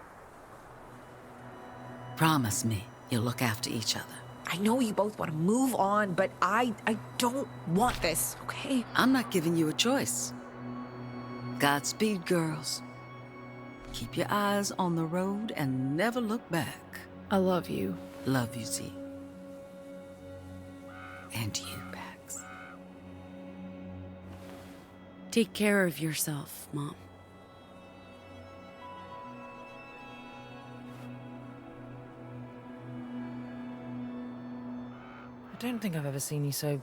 Promise me you'll look after each other. I know you both want to move on, but I don't want this, okay? I'm not giving you a choice. Godspeed, girls. Keep your eyes on the road and never look back. I love you. Love you, Z. And you, Pax. Take care of yourself, Mom. I don't think I've ever seen you so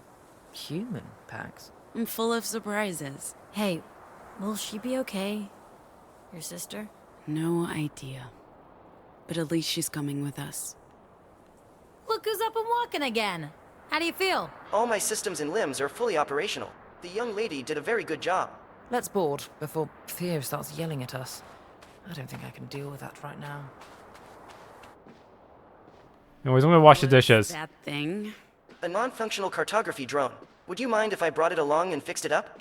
human, Pax. I'm full of surprises. Hey, will she be okay? Your sister? No idea. But at least she's coming with us. Look who's up and walking again. How do you feel? All my systems and limbs are fully operational. The young lady did a very good job. Let's board before Theo starts yelling at us. I don't think I can deal with that right now. Anyways, I'm gonna wash the dishes. That thing? A non-functional cartography drone. Would you mind if I brought it along and fixed it up?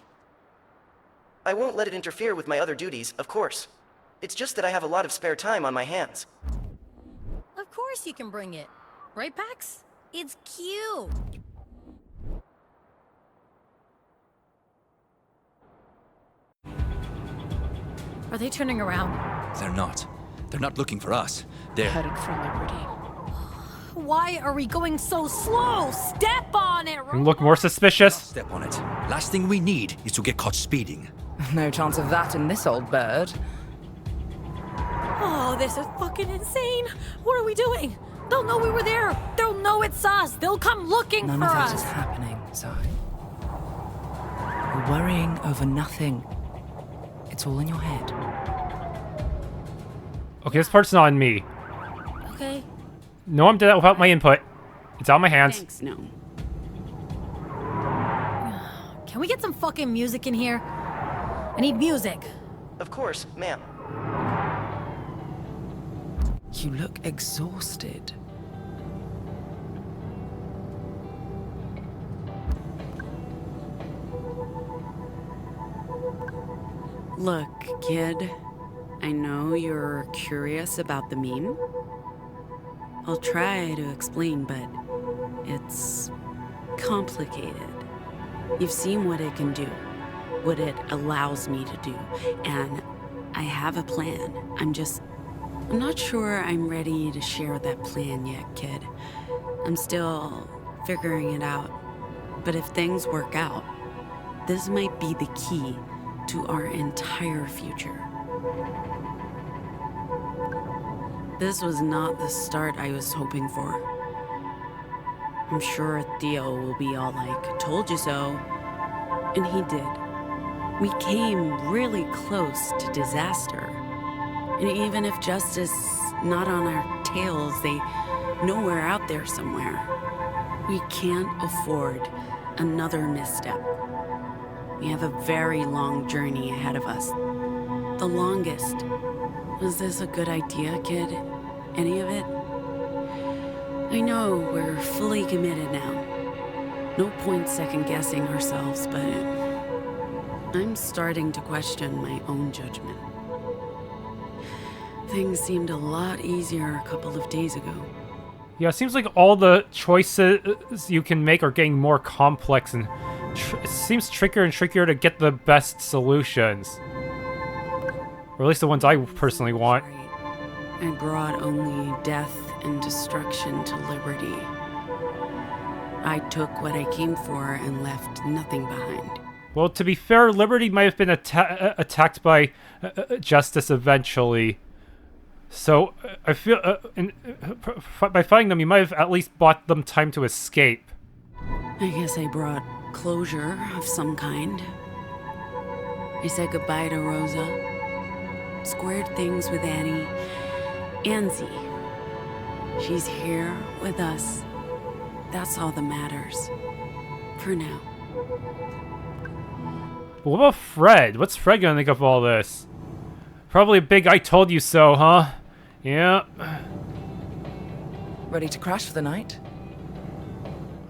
I won't let it interfere with my other duties, of course. It's just that I have a lot of spare time on my hands. Of course you can bring it. Right, Pax? It's cute. Are they turning around? They're not. They're not looking for us. They're headed for Liberty. Why are we going so slow? Step on it! You look more suspicious. Step on it. Last thing we need is to get caught speeding. No chance of that in this old bird. Oh, this is fucking insane. What are we doing? They'll know we were there. They'll know it's us. They'll come looking None for of that us. is happening, Zai. You're worrying over nothing. It's all in your head. Okay, this part's not on me. Okay. Noam did that without my input. It's out of my hands. Thanks, no. Can we get some fucking music in here? I need music. Of course, ma'am. You look exhausted. Look, kid. I know you're curious about the meme. I'll try to explain, but it's complicated. You've seen what it can do, what it allows me to do, and I have a plan. I'm not sure I'm ready to share that plan yet, kid. I'm still figuring it out. But if things work out, this might be the key to our entire future. This was not the start I was hoping for. I'm sure Theo will be all like, told you so. And he did. We came really close to disaster. And even if justice not on our tails, they know we're out there somewhere. We can't afford another misstep. We have a very long journey ahead of us. The longest. Was this a good idea, kid? Any of it? I know we're fully committed now. No point second-guessing ourselves, but I'm starting to question my own judgment. Things seemed a lot easier a couple of days ago. Yeah, it seems like all the choices you can make are getting more complex, and it seems trickier and trickier to get the best solutions. Or at least the ones I personally want. I brought only death and destruction to Liberty. I took what I came for and left nothing behind. Well, to be fair, Liberty might have been attacked by Justice eventually. So, I feel, by fighting them, you might have at least bought them time to escape. I guess I brought closure of some kind. I said goodbye to Rosa, squared things with Annie, and Z. She's here with us. That's all that matters. For now. What about Fred? What's Fred gonna think of all this? Probably a big I told you so, huh? Yeah. Ready to crash for the night?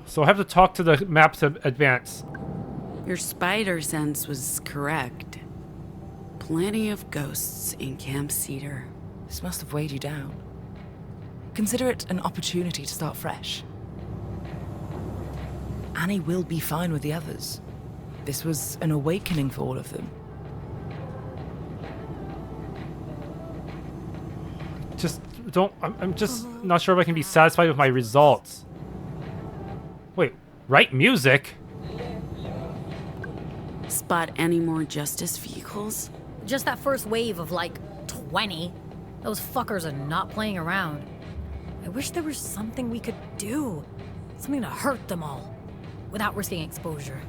So I have to talk to the map to advance. Your spider sense was correct. Plenty of ghosts in Camp Cedar. This must have weighed you down. Consider it an opportunity to start fresh. Annie will be fine with the others. This was an awakening for all of them. I'm just not sure if I can be satisfied with my results. Wait, write music? Spot any more justice vehicles? Just that first wave of like 20. Those fuckers are not playing around. I wish there was something we could do. Something to hurt them all, without risking exposure.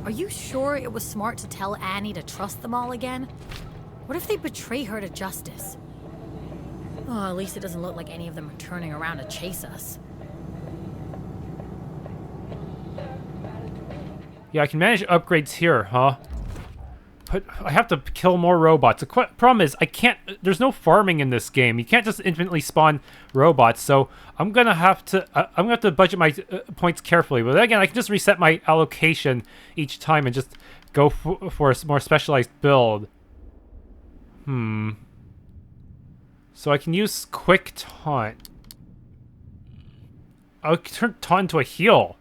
Are you sure it was smart to tell Annie to trust them all again? What if they betray her to justice? Oh, at least it doesn't look like any of them are turning around to chase us. Yeah, I can manage upgrades here, huh? But I have to kill more robots. The problem is, I can't... There's no farming in this game. You can't just infinitely spawn robots, so I'm gonna have to budget my points carefully. But then again, I can just reset my allocation each time and just go for a more specialized build. So I can use quick taunt. I'll turn taunt into a heal.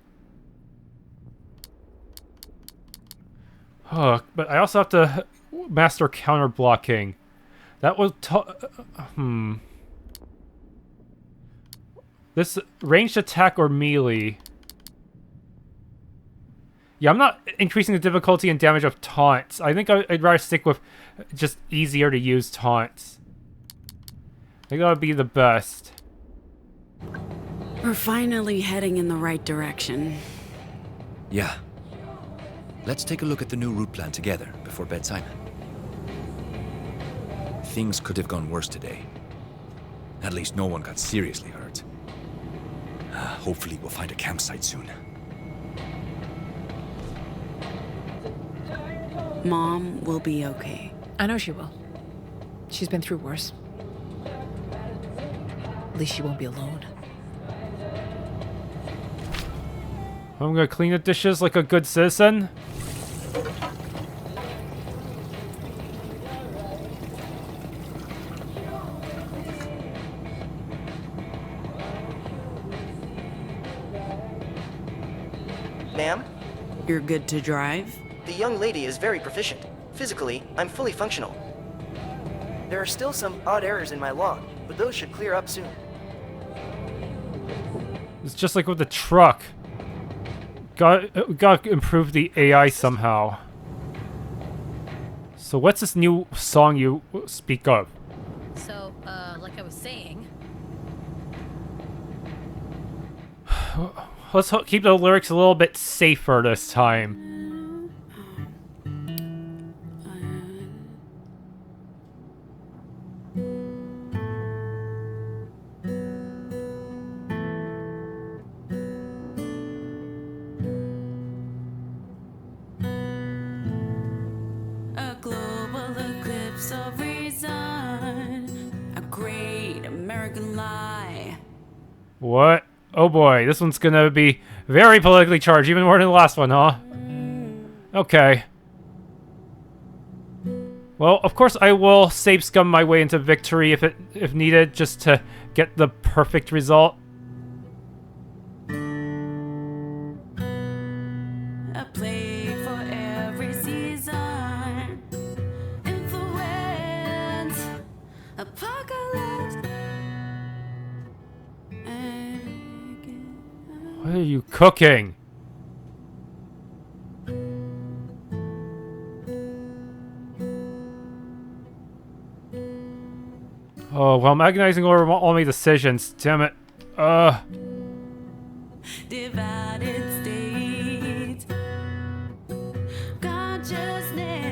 But I also have to master counter blocking. That was This ranged attack or melee. Yeah, I'm not increasing the difficulty and damage of taunts. I think I'd rather stick with just easier to use taunts. I think that would be the best. We're finally heading in the right direction. Yeah. Let's take a look at the new route plan together before bedtime. Things could have gone worse today. At least no one got seriously hurt. Hopefully we'll find a campsite soon. Mom will be okay. I know she will. She's been through worse. At least she won't be alone. I'm gonna clean the dishes like a good citizen. Ma'am? You're good to drive? The young lady is very proficient. Physically, I'm fully functional. There are still some odd errors in my log, but those should clear up soon. It's just like with the truck. Gotta improve the AI somehow. So what's this new song you speak of? So, like I was saying... Let's keep the lyrics a little bit safer this time. A global eclipse of reason. A great American lie. What? Oh boy, this one's gonna be very politically charged, even more than the last one, huh? Okay. Well, of course I will save scum my way into victory if needed, just to get the perfect result. A plague for every season. Influence. Apocalypse. What are you cooking? Oh, well, I'm agonizing over all my decisions. Damn it. Divided states. Consciousness.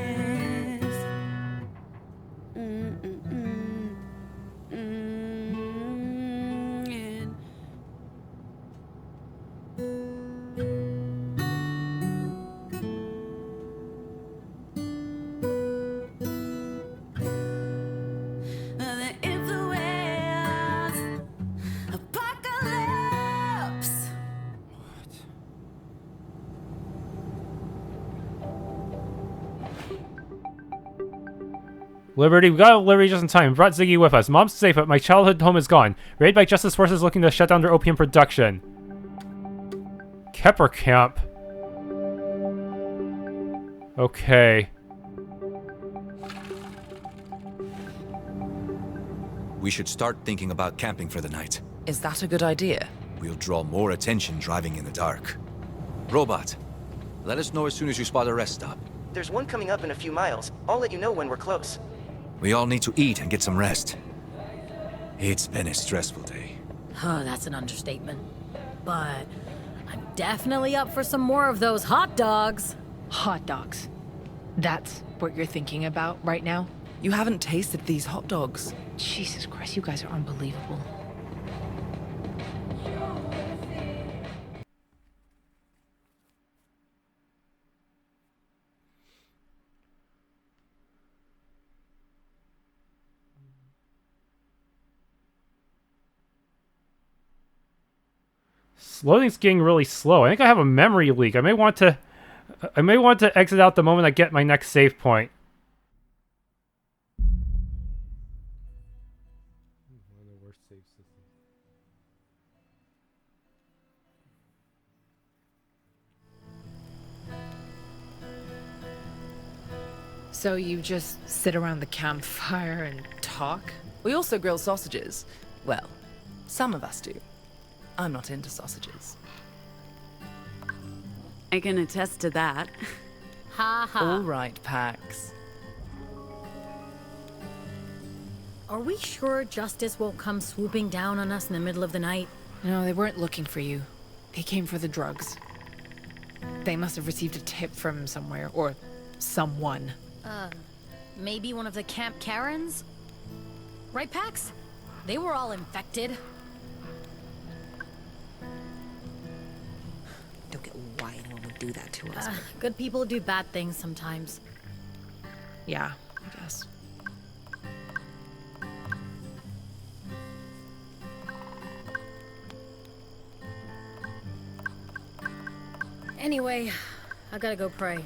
Liberty, we got Liberty just in time. We brought Ziggy with us. Mom's safe, but my childhood home is gone. Raided by Justice forces looking to shut down their opium production. Knapper Camp. Okay. We should start thinking about camping for the night. Is that a good idea? We'll draw more attention driving in the dark. Robot, let us know as soon as you spot a rest stop. There's one coming up in a few miles. I'll let you know when we're close. We all need to eat and get some rest. It's been a stressful day. Oh, that's an understatement. But I'm definitely up for some more of those hot dogs. Hot dogs. That's what you're thinking about right now? You haven't tasted these hot dogs. Jesus Christ, you guys are unbelievable. Loading's getting really slow. I think I have a memory leak. I may want to exit out the moment I get my next save point. So you just sit around the campfire and talk? We also grill sausages. Well, some of us do. I'm not into sausages. I can attest to that. Ha ha. All right, Pax. Are we sure Justice won't come swooping down on us in the middle of the night? No, they weren't looking for you. They came for the drugs. They must have received a tip from somewhere, or someone. Maybe one of the Camp Karens? Right, Pax? They were all infected. Don't get why anyone would do that to us. Good people do bad things sometimes. Yeah, I guess. Anyway, I gotta go pray.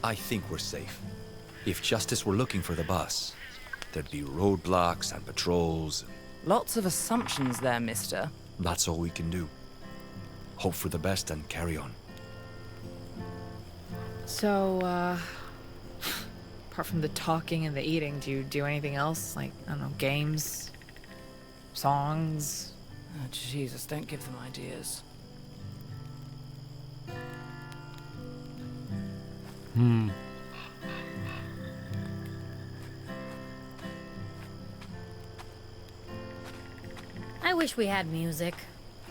I think we're safe. If Justice were looking for the bus, there'd be roadblocks and patrols. Lots of assumptions there, mister. That's all we can do. Hope for the best and carry on. So, apart from the talking and the eating, do you do anything else? Like, I don't know, games? Songs? Oh, Jesus, don't give them ideas. I wish we had music.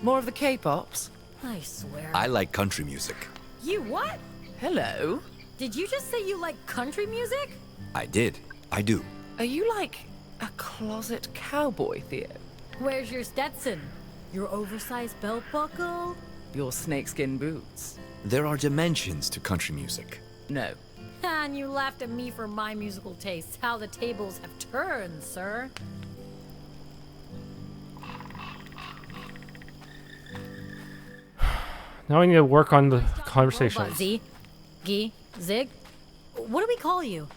More of the K-pops? I swear. I like country music. You what? Hello? Did you just say you like country music? I did. I do. Are you like a closet cowboy, Theo? Where's your Stetson? Your oversized belt buckle? Your snakeskin boots? There are dimensions to country music. No. And you laughed at me for my musical tastes. How the tables have turned, sir. Now I need to work on the conversations. Z, Gee, Zig? What do we call you?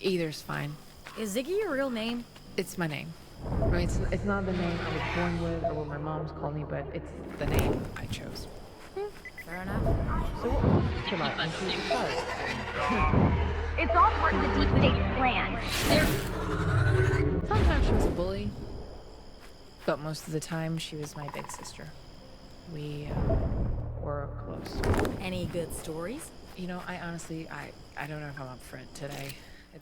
Either's fine. Is Ziggy your real name? It's my name. I mean, it's not the name I was born with or what my mom's called me, but it's the name I chose. Fair enough. So what should I choose to start? It's all part of the deep state's plan. Sometimes she was a bully, but most of the time she was my big sister. We were close. Any good stories? You know, I honestly, I don't know if I'm up for it today.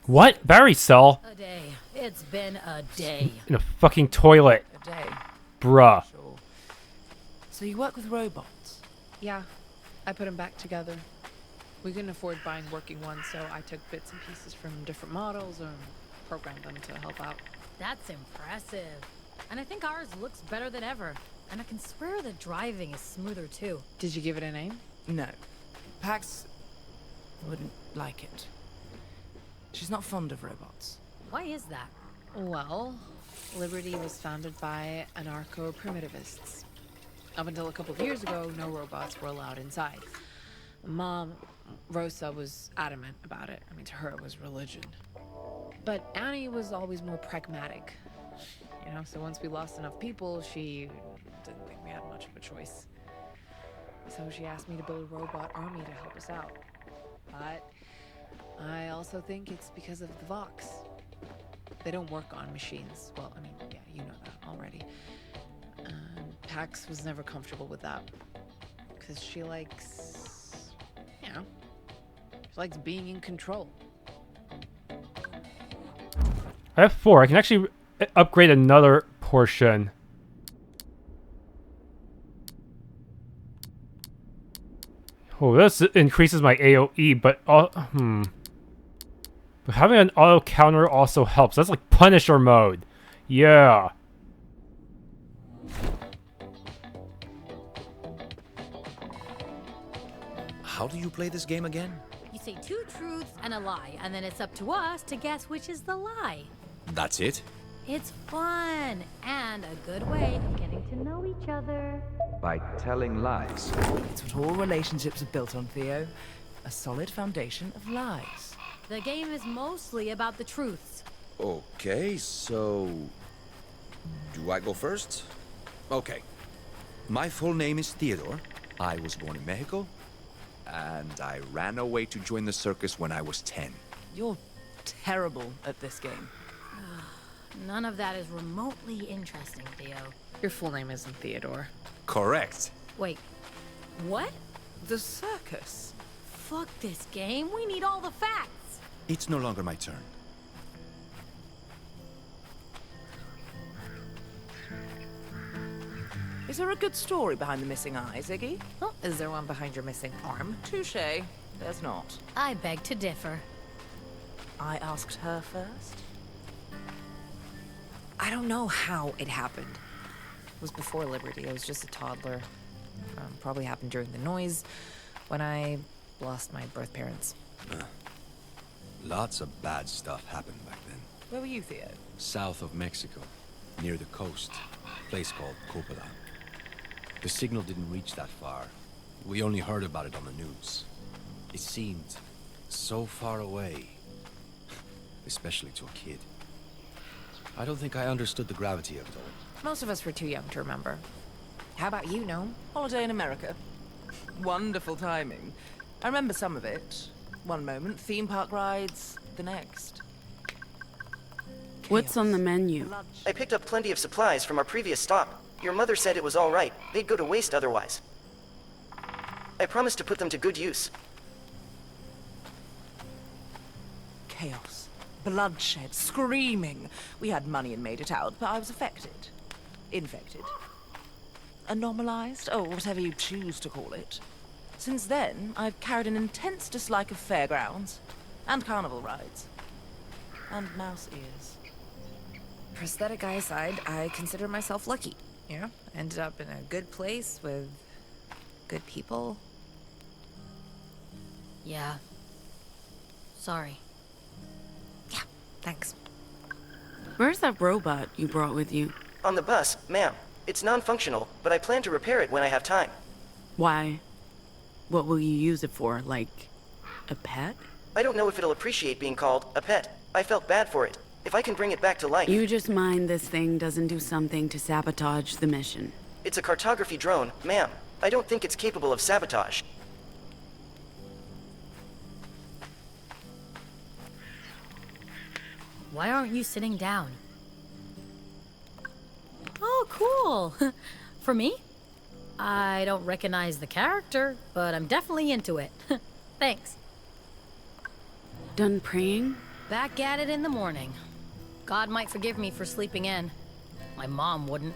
What? Battery cell? A day. It's been a day. In a fucking toilet. A day. Bruh. Sure. So you work with robots? Yeah, I put them back together. We couldn't afford buying working ones, so I took bits and pieces from different models and programmed them to help out. That's impressive. And I think ours looks better than ever. And I can swear the driving is smoother too. Did you give it a name? No. Pax wouldn't like it. She's not fond of robots. Why is that? Well, Liberty was founded by anarcho-primitivists. Up until a couple of years ago, no robots were allowed inside. Mom, Rosa, was adamant about it. I mean, to her it was religion. But Annie was always more pragmatic. You know, so once we lost enough people, she didn't think we had much of a choice. So she asked me to build a robot army to help us out. But I also think it's because of the Vox. They don't work on machines. Well, I mean, yeah, you know that already. Pax was never comfortable with that. Because she likes, you know, she likes being in control. I have 4. I can actually upgrade another portion. Oh, this increases my AoE, but But having an auto counter also helps. That's like Punisher mode. Yeah. How do you play this game again? You say 2 truths and a lie, and then it's up to us to guess which is the lie. That's it? It's fun and a good way of getting to know each other. By telling lies. It's what all relationships are built on, Theo. A solid foundation of lies. The game is mostly about the truths. Okay, so... do I go first? Okay. My full name is Theodore. I was born in Mexico. And I ran away to join the circus when I was 10. You're terrible at this game. None of that is remotely interesting, Theo. Your full name isn't Theodore. Correct. Wait, what? The circus? Fuck this game. We need all the facts. It's no longer my turn. Is there a good story behind the missing eye, Ziggy? Oh, is there one behind your missing arm? Touché. There's not. I beg to differ. I asked her first. I don't know how it happened. It was before Liberty. I was just a toddler. Probably happened during the noise when I lost my birth parents. Lots of bad stuff happened back then. Where were you, Theo? South of Mexico, near the coast. A place called Coppola. The signal didn't reach that far. We only heard about it on the news. It seemed so far away. Especially to a kid. I don't think I understood the gravity of it all. Most of us were too young to remember. How about you, Noam? Holiday in America. Wonderful timing. I remember some of it. One moment, theme park rides, the next. What's on the menu? I picked up plenty of supplies from our previous stop. Your mother said it was all right. They'd go to waste otherwise. I promised to put them to good use. Chaos. Bloodshed. Screaming. We had money and made it out, but I was affected. Infected. Anomalized? Oh, whatever you choose to call it. Since then, I've carried an intense dislike of fairgrounds. And carnival rides. And mouse ears. Prosthetic eye aside, I consider myself lucky. You know, ended up in a good place with good people. Yeah. Sorry. Yeah, thanks. Where's that robot you brought with you? On the bus, ma'am. It's non-functional, but I plan to repair it when I have time. Why? What will you use it for? Like, a pet? I don't know if it'll appreciate being called a pet. I felt bad for it. If I can bring it back to life... You just mind this thing doesn't do something to sabotage the mission. It's a cartography drone, ma'am. I don't think it's capable of sabotage. Why aren't you sitting down? Oh, cool. For me? I don't recognize the character, but I'm definitely into it. Thanks. Done praying? Back at it in the morning. God might forgive me for sleeping in. My mom wouldn't.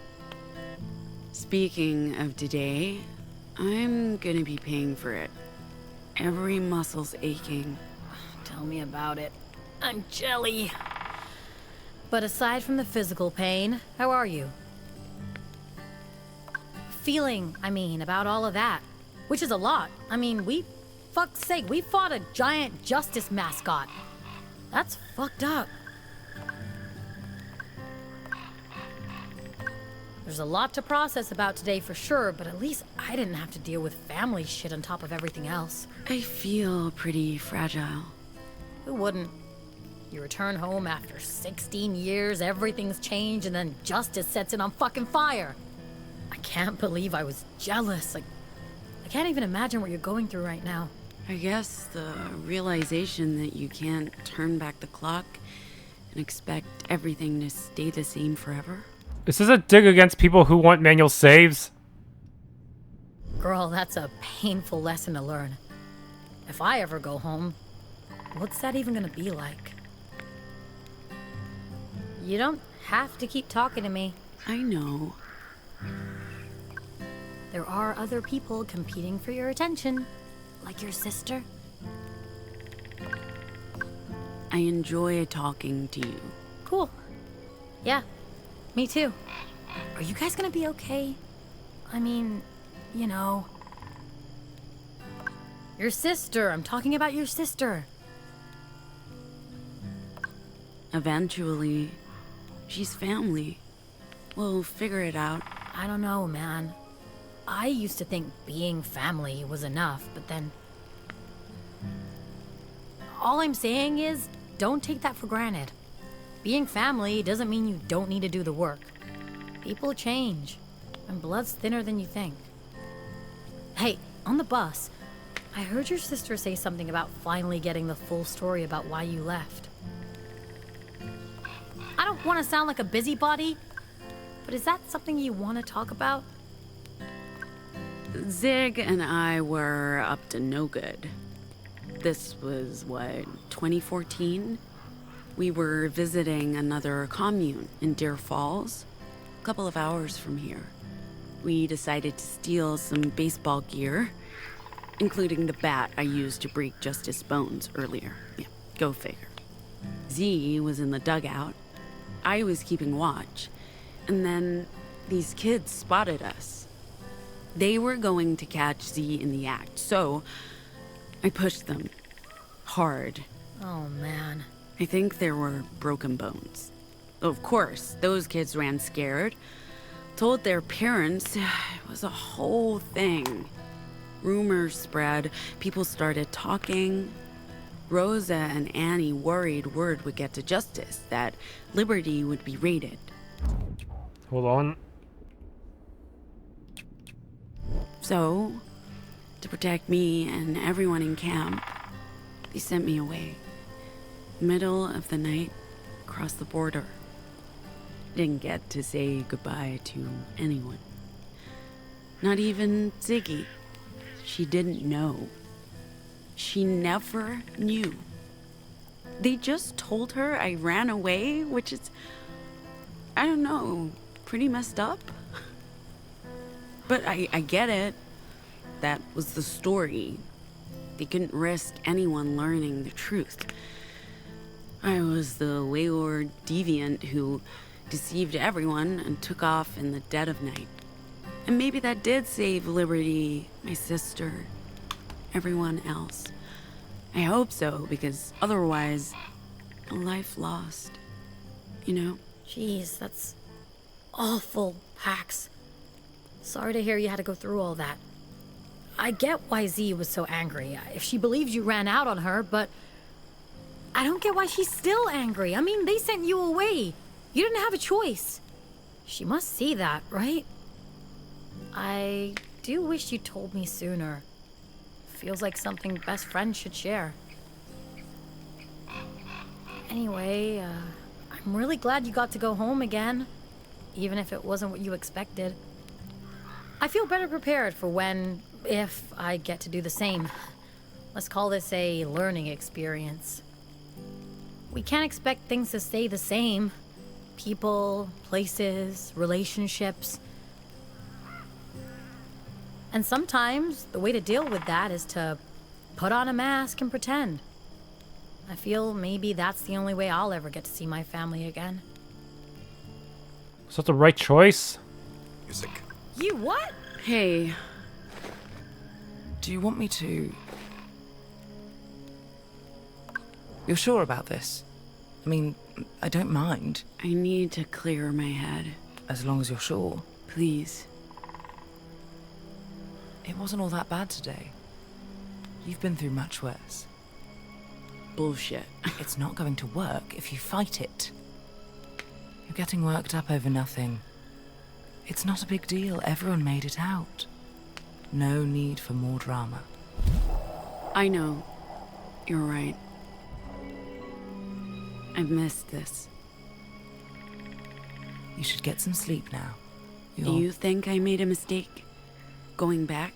Speaking of today, I'm gonna be paying for it. Every muscle's aching. Tell me about it. I'm jelly. But aside from the physical pain, how are you? Feeling, about all of that. Which is a lot. Fuck's sake, we fought a giant justice mascot. That's fucked up. There's a lot to process about today for sure, but at least I didn't have to deal with family shit on top of everything else. I feel pretty fragile. Who wouldn't? You return home after 16 years, everything's changed, and then justice sets it on fucking fire. I can't believe I was jealous. I can't even imagine what you're going through right now. I guess the realization that you can't turn back the clock and expect everything to stay the same forever. Is this a dig against people who want manual saves? Girl, that's a painful lesson to learn. If I ever go home, what's that even gonna be like? You don't have to keep talking to me. I know. There are other people competing for your attention, like your sister. I enjoy talking to you. Cool. Yeah, me too. Are you guys gonna be okay? I mean, you know... Your sister. I'm talking about your sister. Eventually, she's family. We'll figure it out. I don't know, man. I used to think being family was enough, but then... All I'm saying is, don't take that for granted. Being family doesn't mean you don't need to do the work. People change, and blood's thinner than you think. Hey, on the bus, I heard your sister say something about finally getting the full story about why you left. I don't want to sound like a busybody, but is that something you want to talk about? Zig and I were up to no good. This was, 2014? We were visiting another commune in Deer Falls, a couple of hours from here. We decided to steal some baseball gear, including the bat I used to break Justice's bones earlier. Yeah, go figure. Z was in the dugout. I was keeping watch. And then these kids spotted us. They were going to catch Z in the act, so I pushed them. Hard. Oh, man. I think there were broken bones. Of course, those kids ran scared. Told their parents. It was a whole thing. Rumors spread. People started talking. Rosa and Annie worried word would get to Justice, that Liberty would be raided. Hold on. So, to protect me and everyone in camp, they sent me away. Middle of the night, across the border. Didn't get to say goodbye to anyone. Not even Ziggy. She didn't know. She never knew. They just told her I ran away, which is, I don't know, pretty messed up. But I get it. That was the story. They couldn't risk anyone learning the truth. I was the wayward deviant who deceived everyone and took off in the dead of night. And maybe that did save Liberty, my sister, everyone else. I hope so, because otherwise, a life lost. You know? Jeez, that's awful, Pax. Sorry to hear you had to go through all that. I get why Z was so angry, if she believes you ran out on her, but I don't get why she's still angry. I mean, they sent you away. You didn't have a choice. She must see that, right? I do wish you told me sooner. Feels like something best friends should share. Anyway, I'm really glad you got to go home again, even if it wasn't what you expected. I feel better prepared for if I get to do the same. Let's call this a learning experience. We can't expect things to stay the same. People, places, relationships. And sometimes the way to deal with that is to put on a mask and pretend. I feel maybe that's the only way I'll ever get to see my family again. Is that the right choice? You're sick. You what? Hey. Do you want me to... You're sure about this? I mean, I don't mind. I need to clear my head. As long as you're sure. Please. It wasn't all that bad today. You've been through much worse. Bullshit. It's not going to work if you fight it. You're getting worked up over nothing. It's not a big deal. Everyone made it out. No need for more drama. I know. You're right. I've missed this. You should get some sleep now. Do you think I made a mistake? Going back?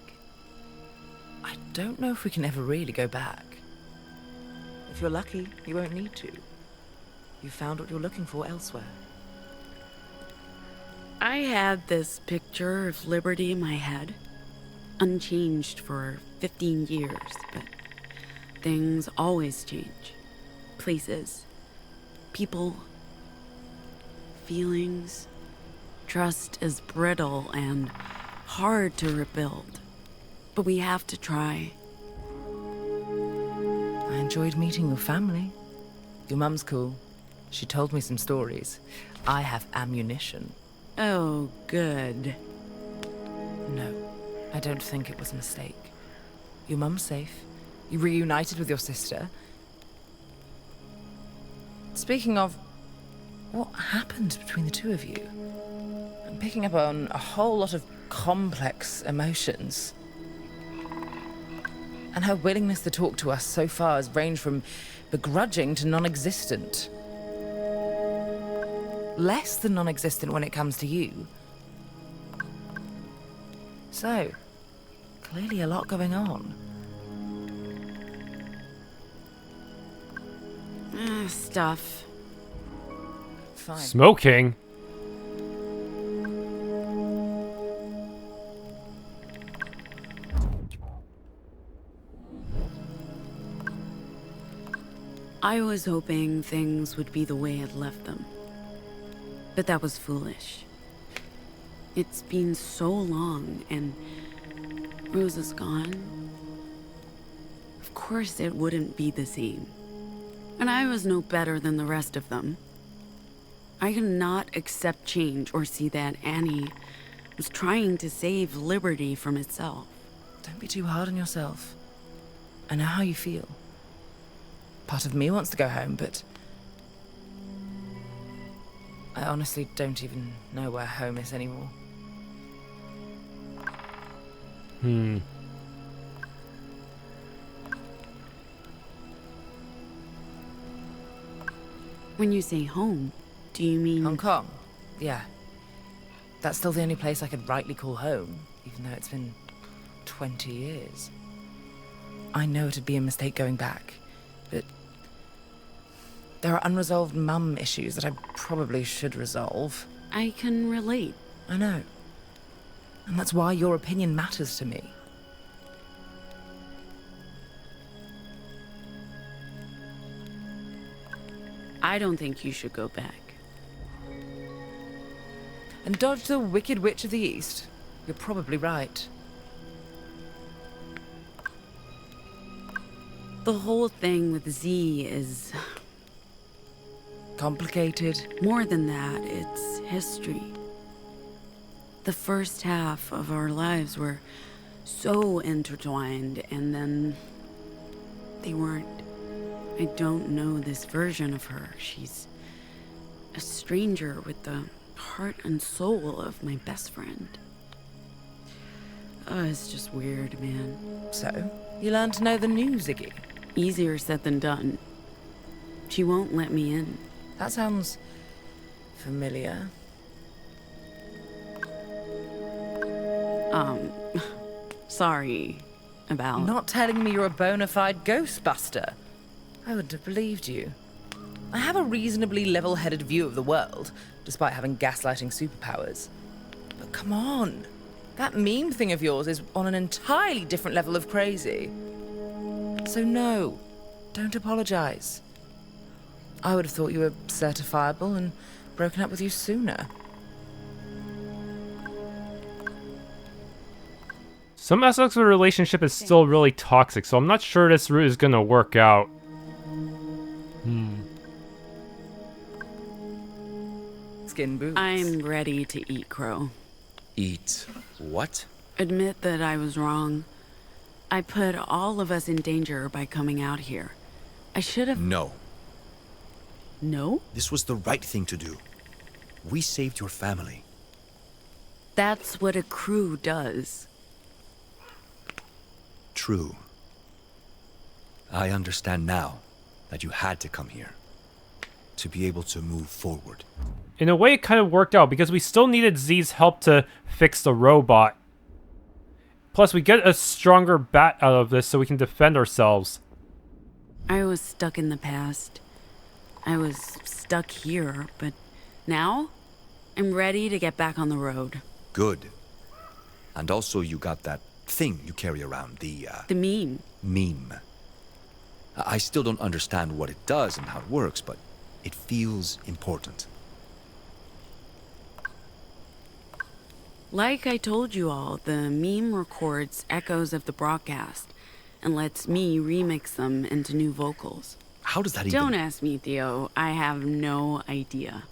I don't know if we can ever really go back. If you're lucky, you won't need to. You found what you're looking for elsewhere. I had this picture of liberty in my head, unchanged for 15 years, but things always change. Places, people, feelings. Trust is brittle and hard to rebuild, but we have to try. I enjoyed meeting your family. Your mum's cool. She told me some stories. I have ammunition. Oh, good. No, I don't think it was a mistake. Your mum's safe. You reunited with your sister. Speaking of, what happened between the two of you? I'm picking up on a whole lot of complex emotions. And her willingness to talk to us so far has ranged from begrudging to non-existent. Less than non-existent when it comes to you. So, clearly a lot going on. Stuff. Fine. Smoking? I was hoping things would be the way I'd left them. But that was foolish. It's been so long, and Rosa's gone. Of course it wouldn't be the same. And I was no better than the rest of them. I cannot accept change or see that Annie was trying to save liberty from itself. Don't be too hard on yourself. I know how you feel. Part of me wants to go home, but I honestly don't even know where home is anymore. When you say home, do you mean... Hong Kong? Yeah. That's still the only place I could rightly call home, even though it's been 20 years. I know it'd be a mistake going back, but there are unresolved mum issues that I probably should resolve. I can relate. I know. And that's why your opinion matters to me. I don't think you should go back. And dodge the Wicked Witch of the East? You're probably right. The whole thing with Z is... complicated? More than that, it's history. The first half of our lives were so intertwined, and then they weren't. I don't know this version of her. She's a stranger with the heart and soul of my best friend. It's just weird, man. So, you learned to know the new Ziggy? Easier said than done. She won't let me in. That sounds familiar. Sorry about... Not telling me you're a bona fide ghostbuster. I wouldn't have believed you. I have a reasonably level-headed view of the world, despite having gaslighting superpowers. But come on. That meme thing of yours is on an entirely different level of crazy. So no, don't apologize. I would have thought you were certifiable and broken up with you sooner. Some aspects of the relationship is still really toxic, so I'm not sure this route is gonna work out. Skin boots. I'm ready to eat crow. Eat what? Admit that I was wrong. I put all of us in danger by coming out here. I should have... No. No? This was the right thing to do. We saved your family. That's what a crew does. True. I understand now that you had to come here. To be able to move forward. In a way, it kind of worked out, because we still needed Z's help to fix the robot. Plus, we get a stronger bat out of this so we can defend ourselves. I was stuck in the past. I was stuck here, but now I'm ready to get back on the road. Good. And also you got that thing you carry around, the meme. Meme. I still don't understand what it does and how it works, but it feels important. Like I told you all, the meme records echoes of the broadcast and lets me remix them into new vocals. How does that even... Don't ask me, Theo. I have no idea.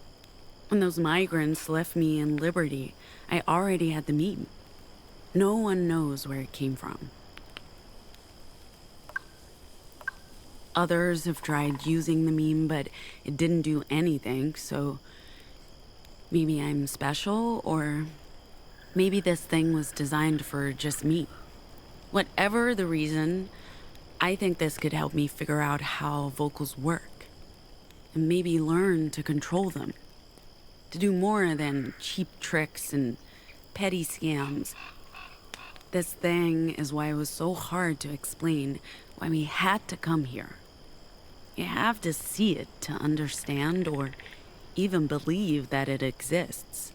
When those migrants left me in Liberty, I already had the meme. No one knows where it came from. Others have tried using the meme, but it didn't do anything, so maybe I'm special, or maybe this thing was designed for just me. Whatever the reason, I think this could help me figure out how vocals work, and maybe learn to control them, to do more than cheap tricks and petty scams. This thing is why it was so hard to explain why we had to come here. You have to see it to understand or even believe that it exists.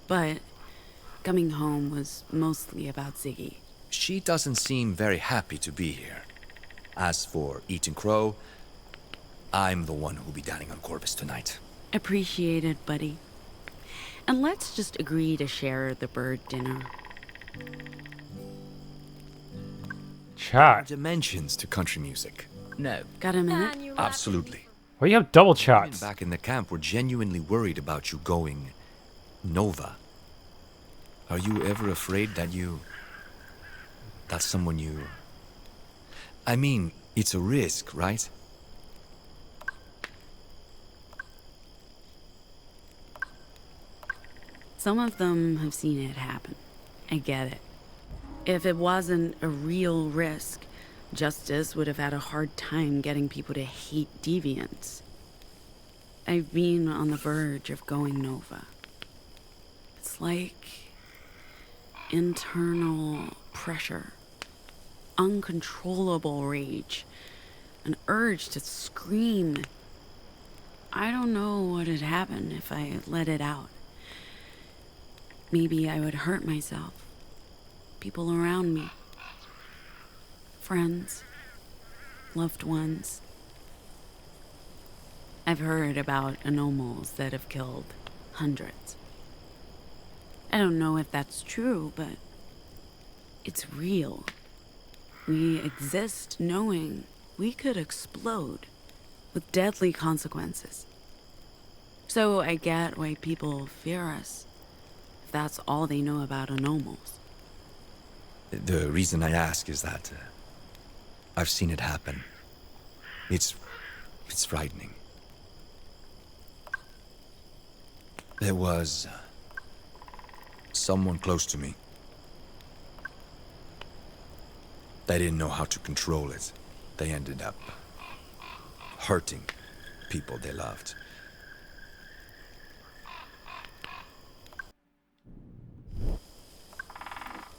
But coming home was mostly about Ziggy. She doesn't seem very happy to be here. As for eating crow, I'm the one who'll be dining on Corvus tonight. Appreciate it, buddy. And let's just agree to share the bird dinner. Chat. Dimensions to country music. No. Got a minute? Absolutely. Why do you have double chats? Back in the camp, we're genuinely worried about you going Nova. Are you ever afraid that that's someone you... I mean, it's a risk, right? Some of them have seen it happen. I get it. If it wasn't a real risk, Justice would have had a hard time getting people to hate deviants. I've been on the verge of going Nova. It's like internal pressure, uncontrollable rage, an urge to scream. I don't know what'd happen if I let it out. Maybe I would hurt myself, people around me, friends, loved ones. I've heard about Anomals that have killed hundreds. I don't know if that's true, but it's real. We exist knowing we could explode with deadly consequences. So I get why people fear us, if that's all they know about Anomals. The reason I ask is that I've seen it happen. It's frightening. There was someone close to me. They didn't know how to control it. They ended up hurting people they loved.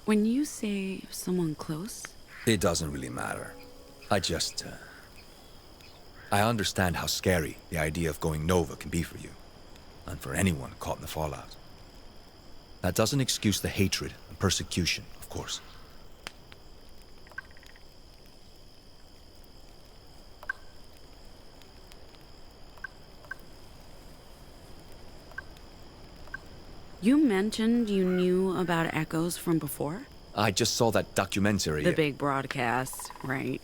When you say someone close? It doesn't really matter. I understand how scary the idea of going Nova can be for you, and for anyone caught in the fallout. That doesn't excuse the hatred and persecution, of course. You mentioned you knew about echoes from before? I just saw that documentary. The big broadcast, right.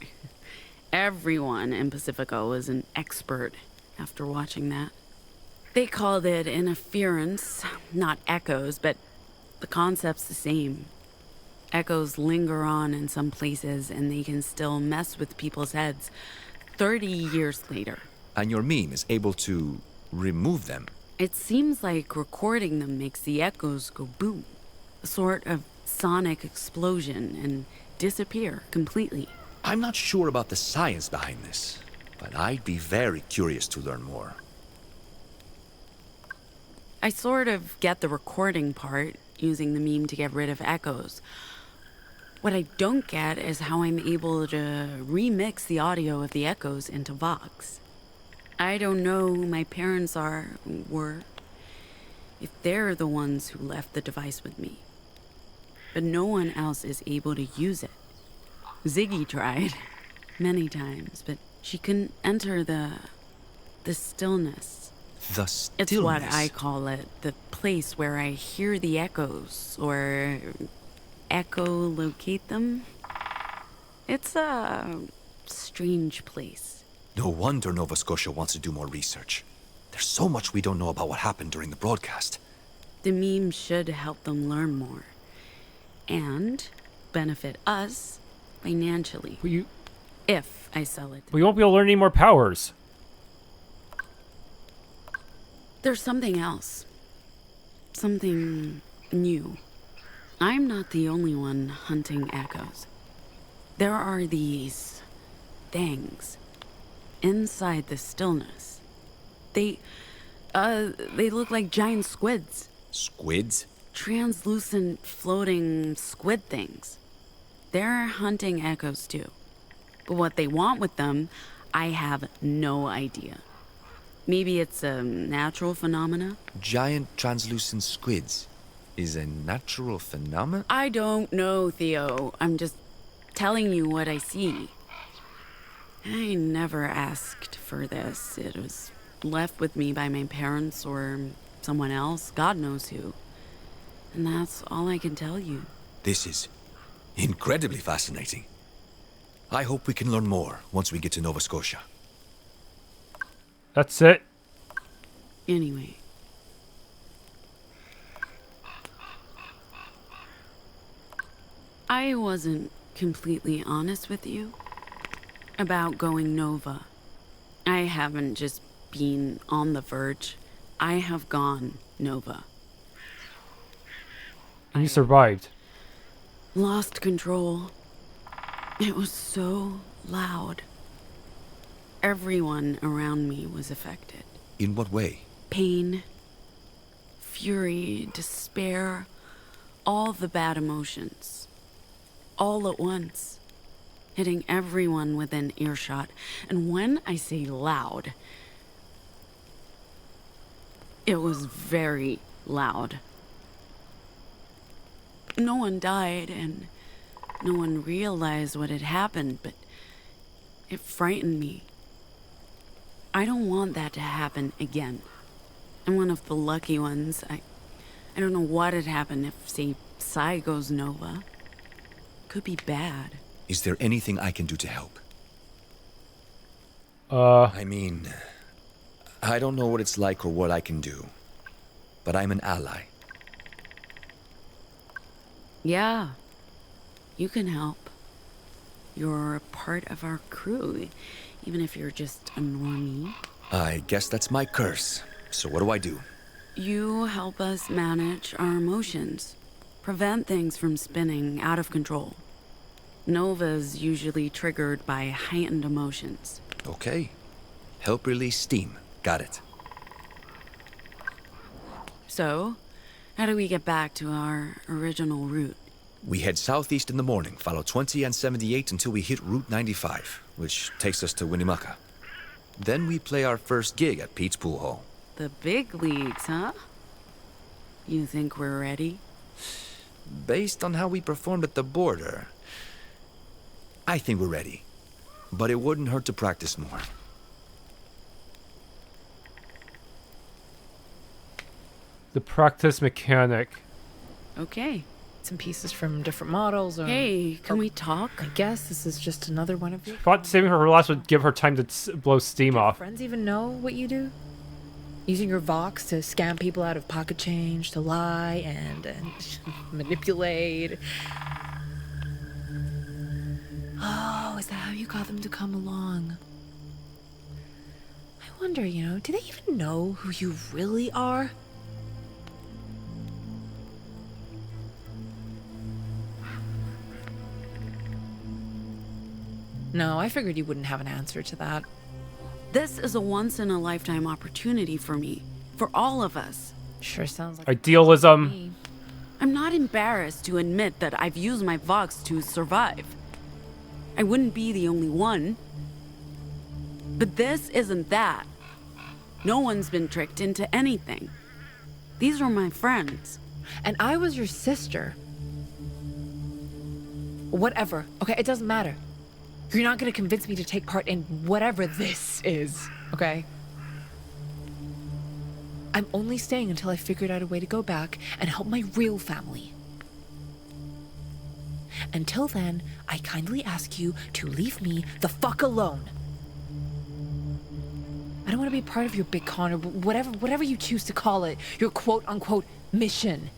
Everyone in Pacifica was an expert after watching that. They called it interference, not echoes, but the concept's the same. Echoes linger on in some places, and they can still mess with people's heads 30 years later. And your meme is able to remove them. It seems like recording them makes the echoes go boom, a sort of sonic explosion, and disappear completely. I'm not sure about the science behind this, but I'd be very curious to learn more. I sort of get the recording part, using the meme to get rid of echoes. What I don't get is how I'm able to remix the audio of the echoes into Vox. I don't know who my parents were. if they're the ones who left the device with me. But no one else is able to use it. Ziggy tried many times, but she couldn't enter the stillness. The stillness? It's what I call it, the place where I hear the echoes, or echolocate them. It's a strange place. No wonder Nova Scotia wants to do more research. There's so much we don't know about what happened during the broadcast. The meme should help them learn more. And benefit us financially. If I sell it. We won't be able to learn any more powers. There's something else. Something new. I'm not the only one hunting echoes. There are these things inside the stillness. They look like giant squids. Squids? Translucent, floating squid things. They're hunting echoes too. But what they want with them, I have no idea. Maybe it's a natural phenomena? Giant translucent squids is a natural phenomenon? I don't know, Theo. I'm just telling you what I see. I never asked for this. It was left with me by my parents or someone else, God knows who. And that's all I can tell you. This is incredibly fascinating. I hope we can learn more once we get to Nova Scotia. That's it. Anyway. I wasn't completely honest with you about going Nova. I haven't just been on the verge. I have gone Nova. And you survived. Lost control. It was so loud. Everyone around me was affected. In what way? Pain, fury, despair, all the bad emotions. All at once. Hitting everyone within earshot. And when I say loud, it was very loud. No one died, and no one realized what had happened, but it frightened me. I don't want that to happen again. I'm one of the lucky ones. I don't know what had happened if, say, Psy goes Nova. Could be bad. Is there anything I can do to help? I mean, I don't know what it's like or what I can do, but I'm an ally. Yeah, you can help. You're a part of our crew, even if you're just a normie. I guess that's my curse. So what do I do? You help us manage our emotions. Prevent things from spinning out of control. Nova's usually triggered by heightened emotions. Okay. Help release steam. Got it. So, how do we get back to our original route? We head southeast in the morning, follow 20 and 78 until we hit Route 95, which takes us to Winnemucca. Then we play our first gig at Pete's Pool Hall. The big leagues, huh? You think we're ready? Based on how we performed at the border, I think we're ready. But it wouldn't hurt to practice more. The practice mechanic. Okay. Some pieces from different models. Or, hey, can we talk? I guess this is just another one of you. Thought saving her for last would give her time to blow steam off. Friends even know what you do? Using your Vox to scam people out of pocket change, to lie and manipulate. Oh, is that how you got them to come along? I wonder, do they even know who you really are? No, I figured you wouldn't have an answer to that. This is a once-in-a-lifetime opportunity for me. For all of us. Sure sounds like idealism. I'm not embarrassed to admit that I've used my Vox to survive. I wouldn't be the only one. But this isn't that. No one's been tricked into anything. These are my friends. And I was your sister. Whatever. Okay, it doesn't matter. You're not gonna convince me to take part in whatever this is, okay? I'm only staying until I figured out a way to go back and help my real family. Until then, I kindly ask you to leave me the fuck alone. I don't want to be part of your big con or whatever you choose to call it, your quote-unquote mission.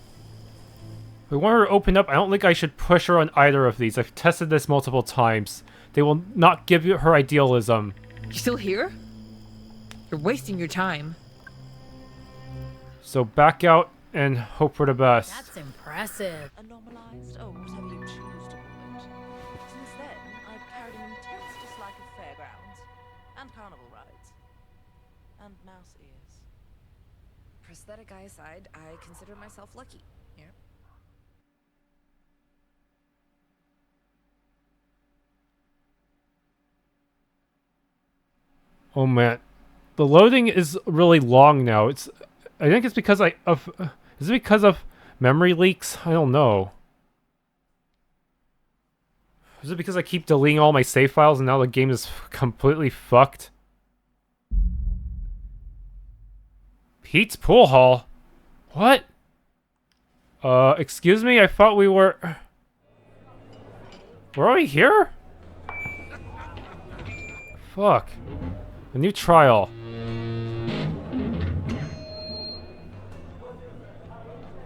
We want her to open up. I don't think I should push her on either of these. I've tested this multiple times. They will not give you her idealism. You still here? You're wasting your time. So back out and hope for the best. That's impressive. Anomalized, or whatever you choose to call it. Since then, I've carried an intense dislike of fairgrounds, and carnival rides, and mouse ears. Prosthetic eye aside, I consider myself lucky. Yeah. Oh man, the loading is really long now. I think it's because is it because of memory leaks? I don't know. Is it because I keep deleting all my save files and now the game is completely fucked? Pete's Pool Hall? What? Excuse me? I thought we were... Were we here? Fuck. A new trial.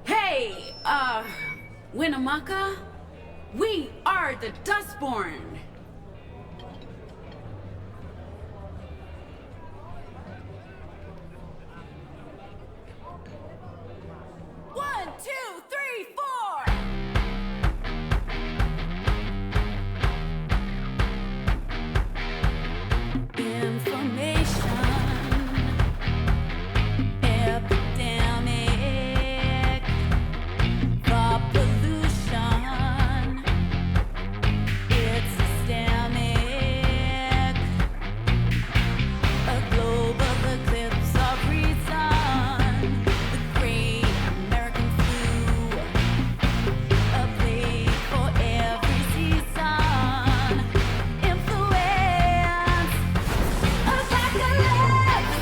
Hey, Winnemucca? We are the Dustborn. One, two, three, four. Information. Epidemic. The pollution. It's systemic. A global eclipse of reason. The great American flu. A plague for every season. Influence. Apocalypse.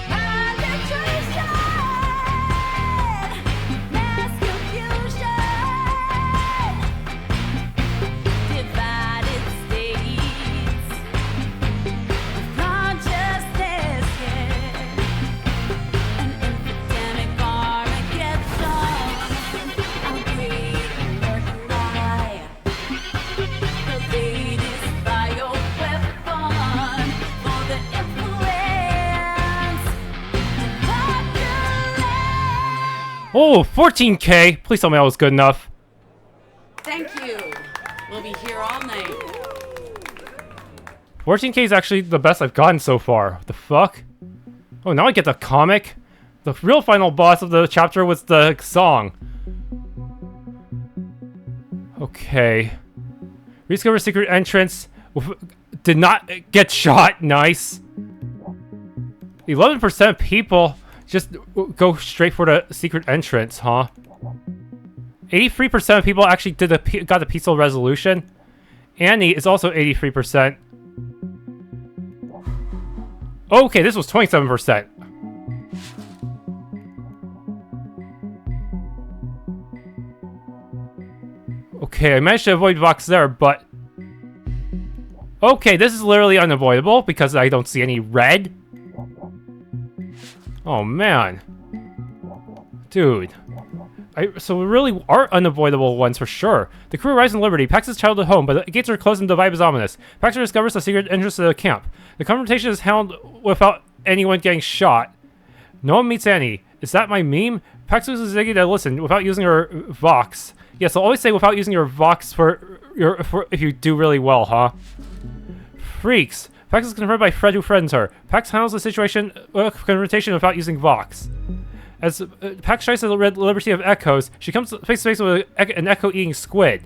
Penetration. Mass confusion. Divided states. Consciousness. An epidemic Armageddon. A great American lie. The latest bioweapon for the influence. Oh, 14K! Please tell me that was good enough. Thank you. We'll be here all night. 14K is actually the best I've gotten so far. What the fuck? Oh, now I get the comic? The real final boss of the chapter was the song. Okay. Rediscover secret entrance. Did not get shot. Nice. 11% people just go straight for the secret entrance, huh? 83% of people actually got the peaceful resolution. Annie is also 83%. Okay, this was 27%. Okay, I managed to avoid Vox there, but... Okay, this is literally unavoidable because I don't see any red. Oh, man. Dude. So we really are unavoidable ones for sure. The crew arrives in Liberty. Pax is childhood home, but the gates are closed and the vibe is ominous. Pax discovers the secret entrance to the camp. The confrontation is handled without anyone getting shot. Noam meets Annie. Is that my meme? Pax uses Ziggy to listen without using her Vox. Yes, I'll always say without using your Vox for if you do really well, huh? Freaks. Pax is confronted by Fred who threatens her. Pax handles the situation confrontation without using Vox. As Pax tries to rid Liberty of echoes, she comes face to face with an echo-eating squid.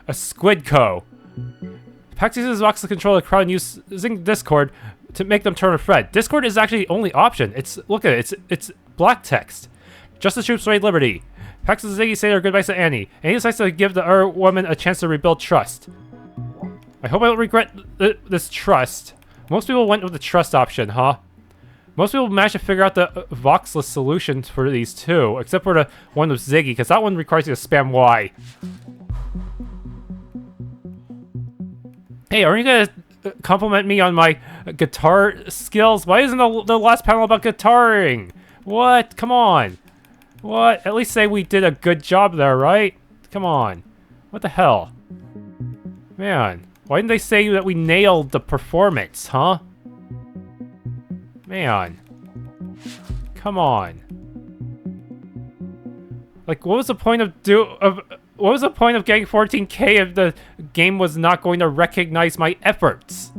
A squidco. Pax uses Vox to control the crowd using Discord to make them turn on Fred. Discord is actually the only option. Look at it. It's black text. Justice troops raid Liberty. Pax and Ziggy say their goodbyes to Annie. Annie decides to give the other woman a chance to rebuild trust. I hope I don't regret this trust. Most people went with the trust option, huh? Most people managed to figure out the Voxless solutions for these two, except for the one with Ziggy, because that one requires you to spam Y. Hey, aren't you gonna compliment me on my guitar skills? Why isn't the last panel about guitaring? What? Come on. What? At least say we did a good job there, right? Come on. What the hell? Man, why didn't they say that we nailed the performance, huh? Man. Come on. Like, what was the point of getting 14K if the game was not going to recognize my efforts?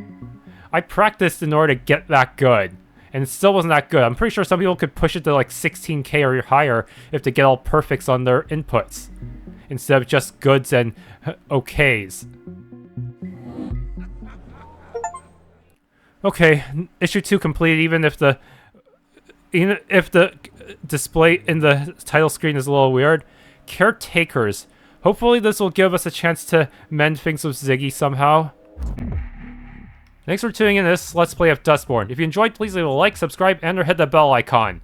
I practiced in order to get that good, and it still wasn't that good. I'm pretty sure some people could push it to like 16K or higher if they get all perfects on their inputs, instead of just goods and okays. Okay, issue 2 completed, even if the display in the title screen is a little weird. Caretakers. Hopefully this will give us a chance to mend things with Ziggy somehow. Thanks for tuning in to this Let's Play of Dustborn. If you enjoyed, please leave a like, subscribe, and or hit the bell icon.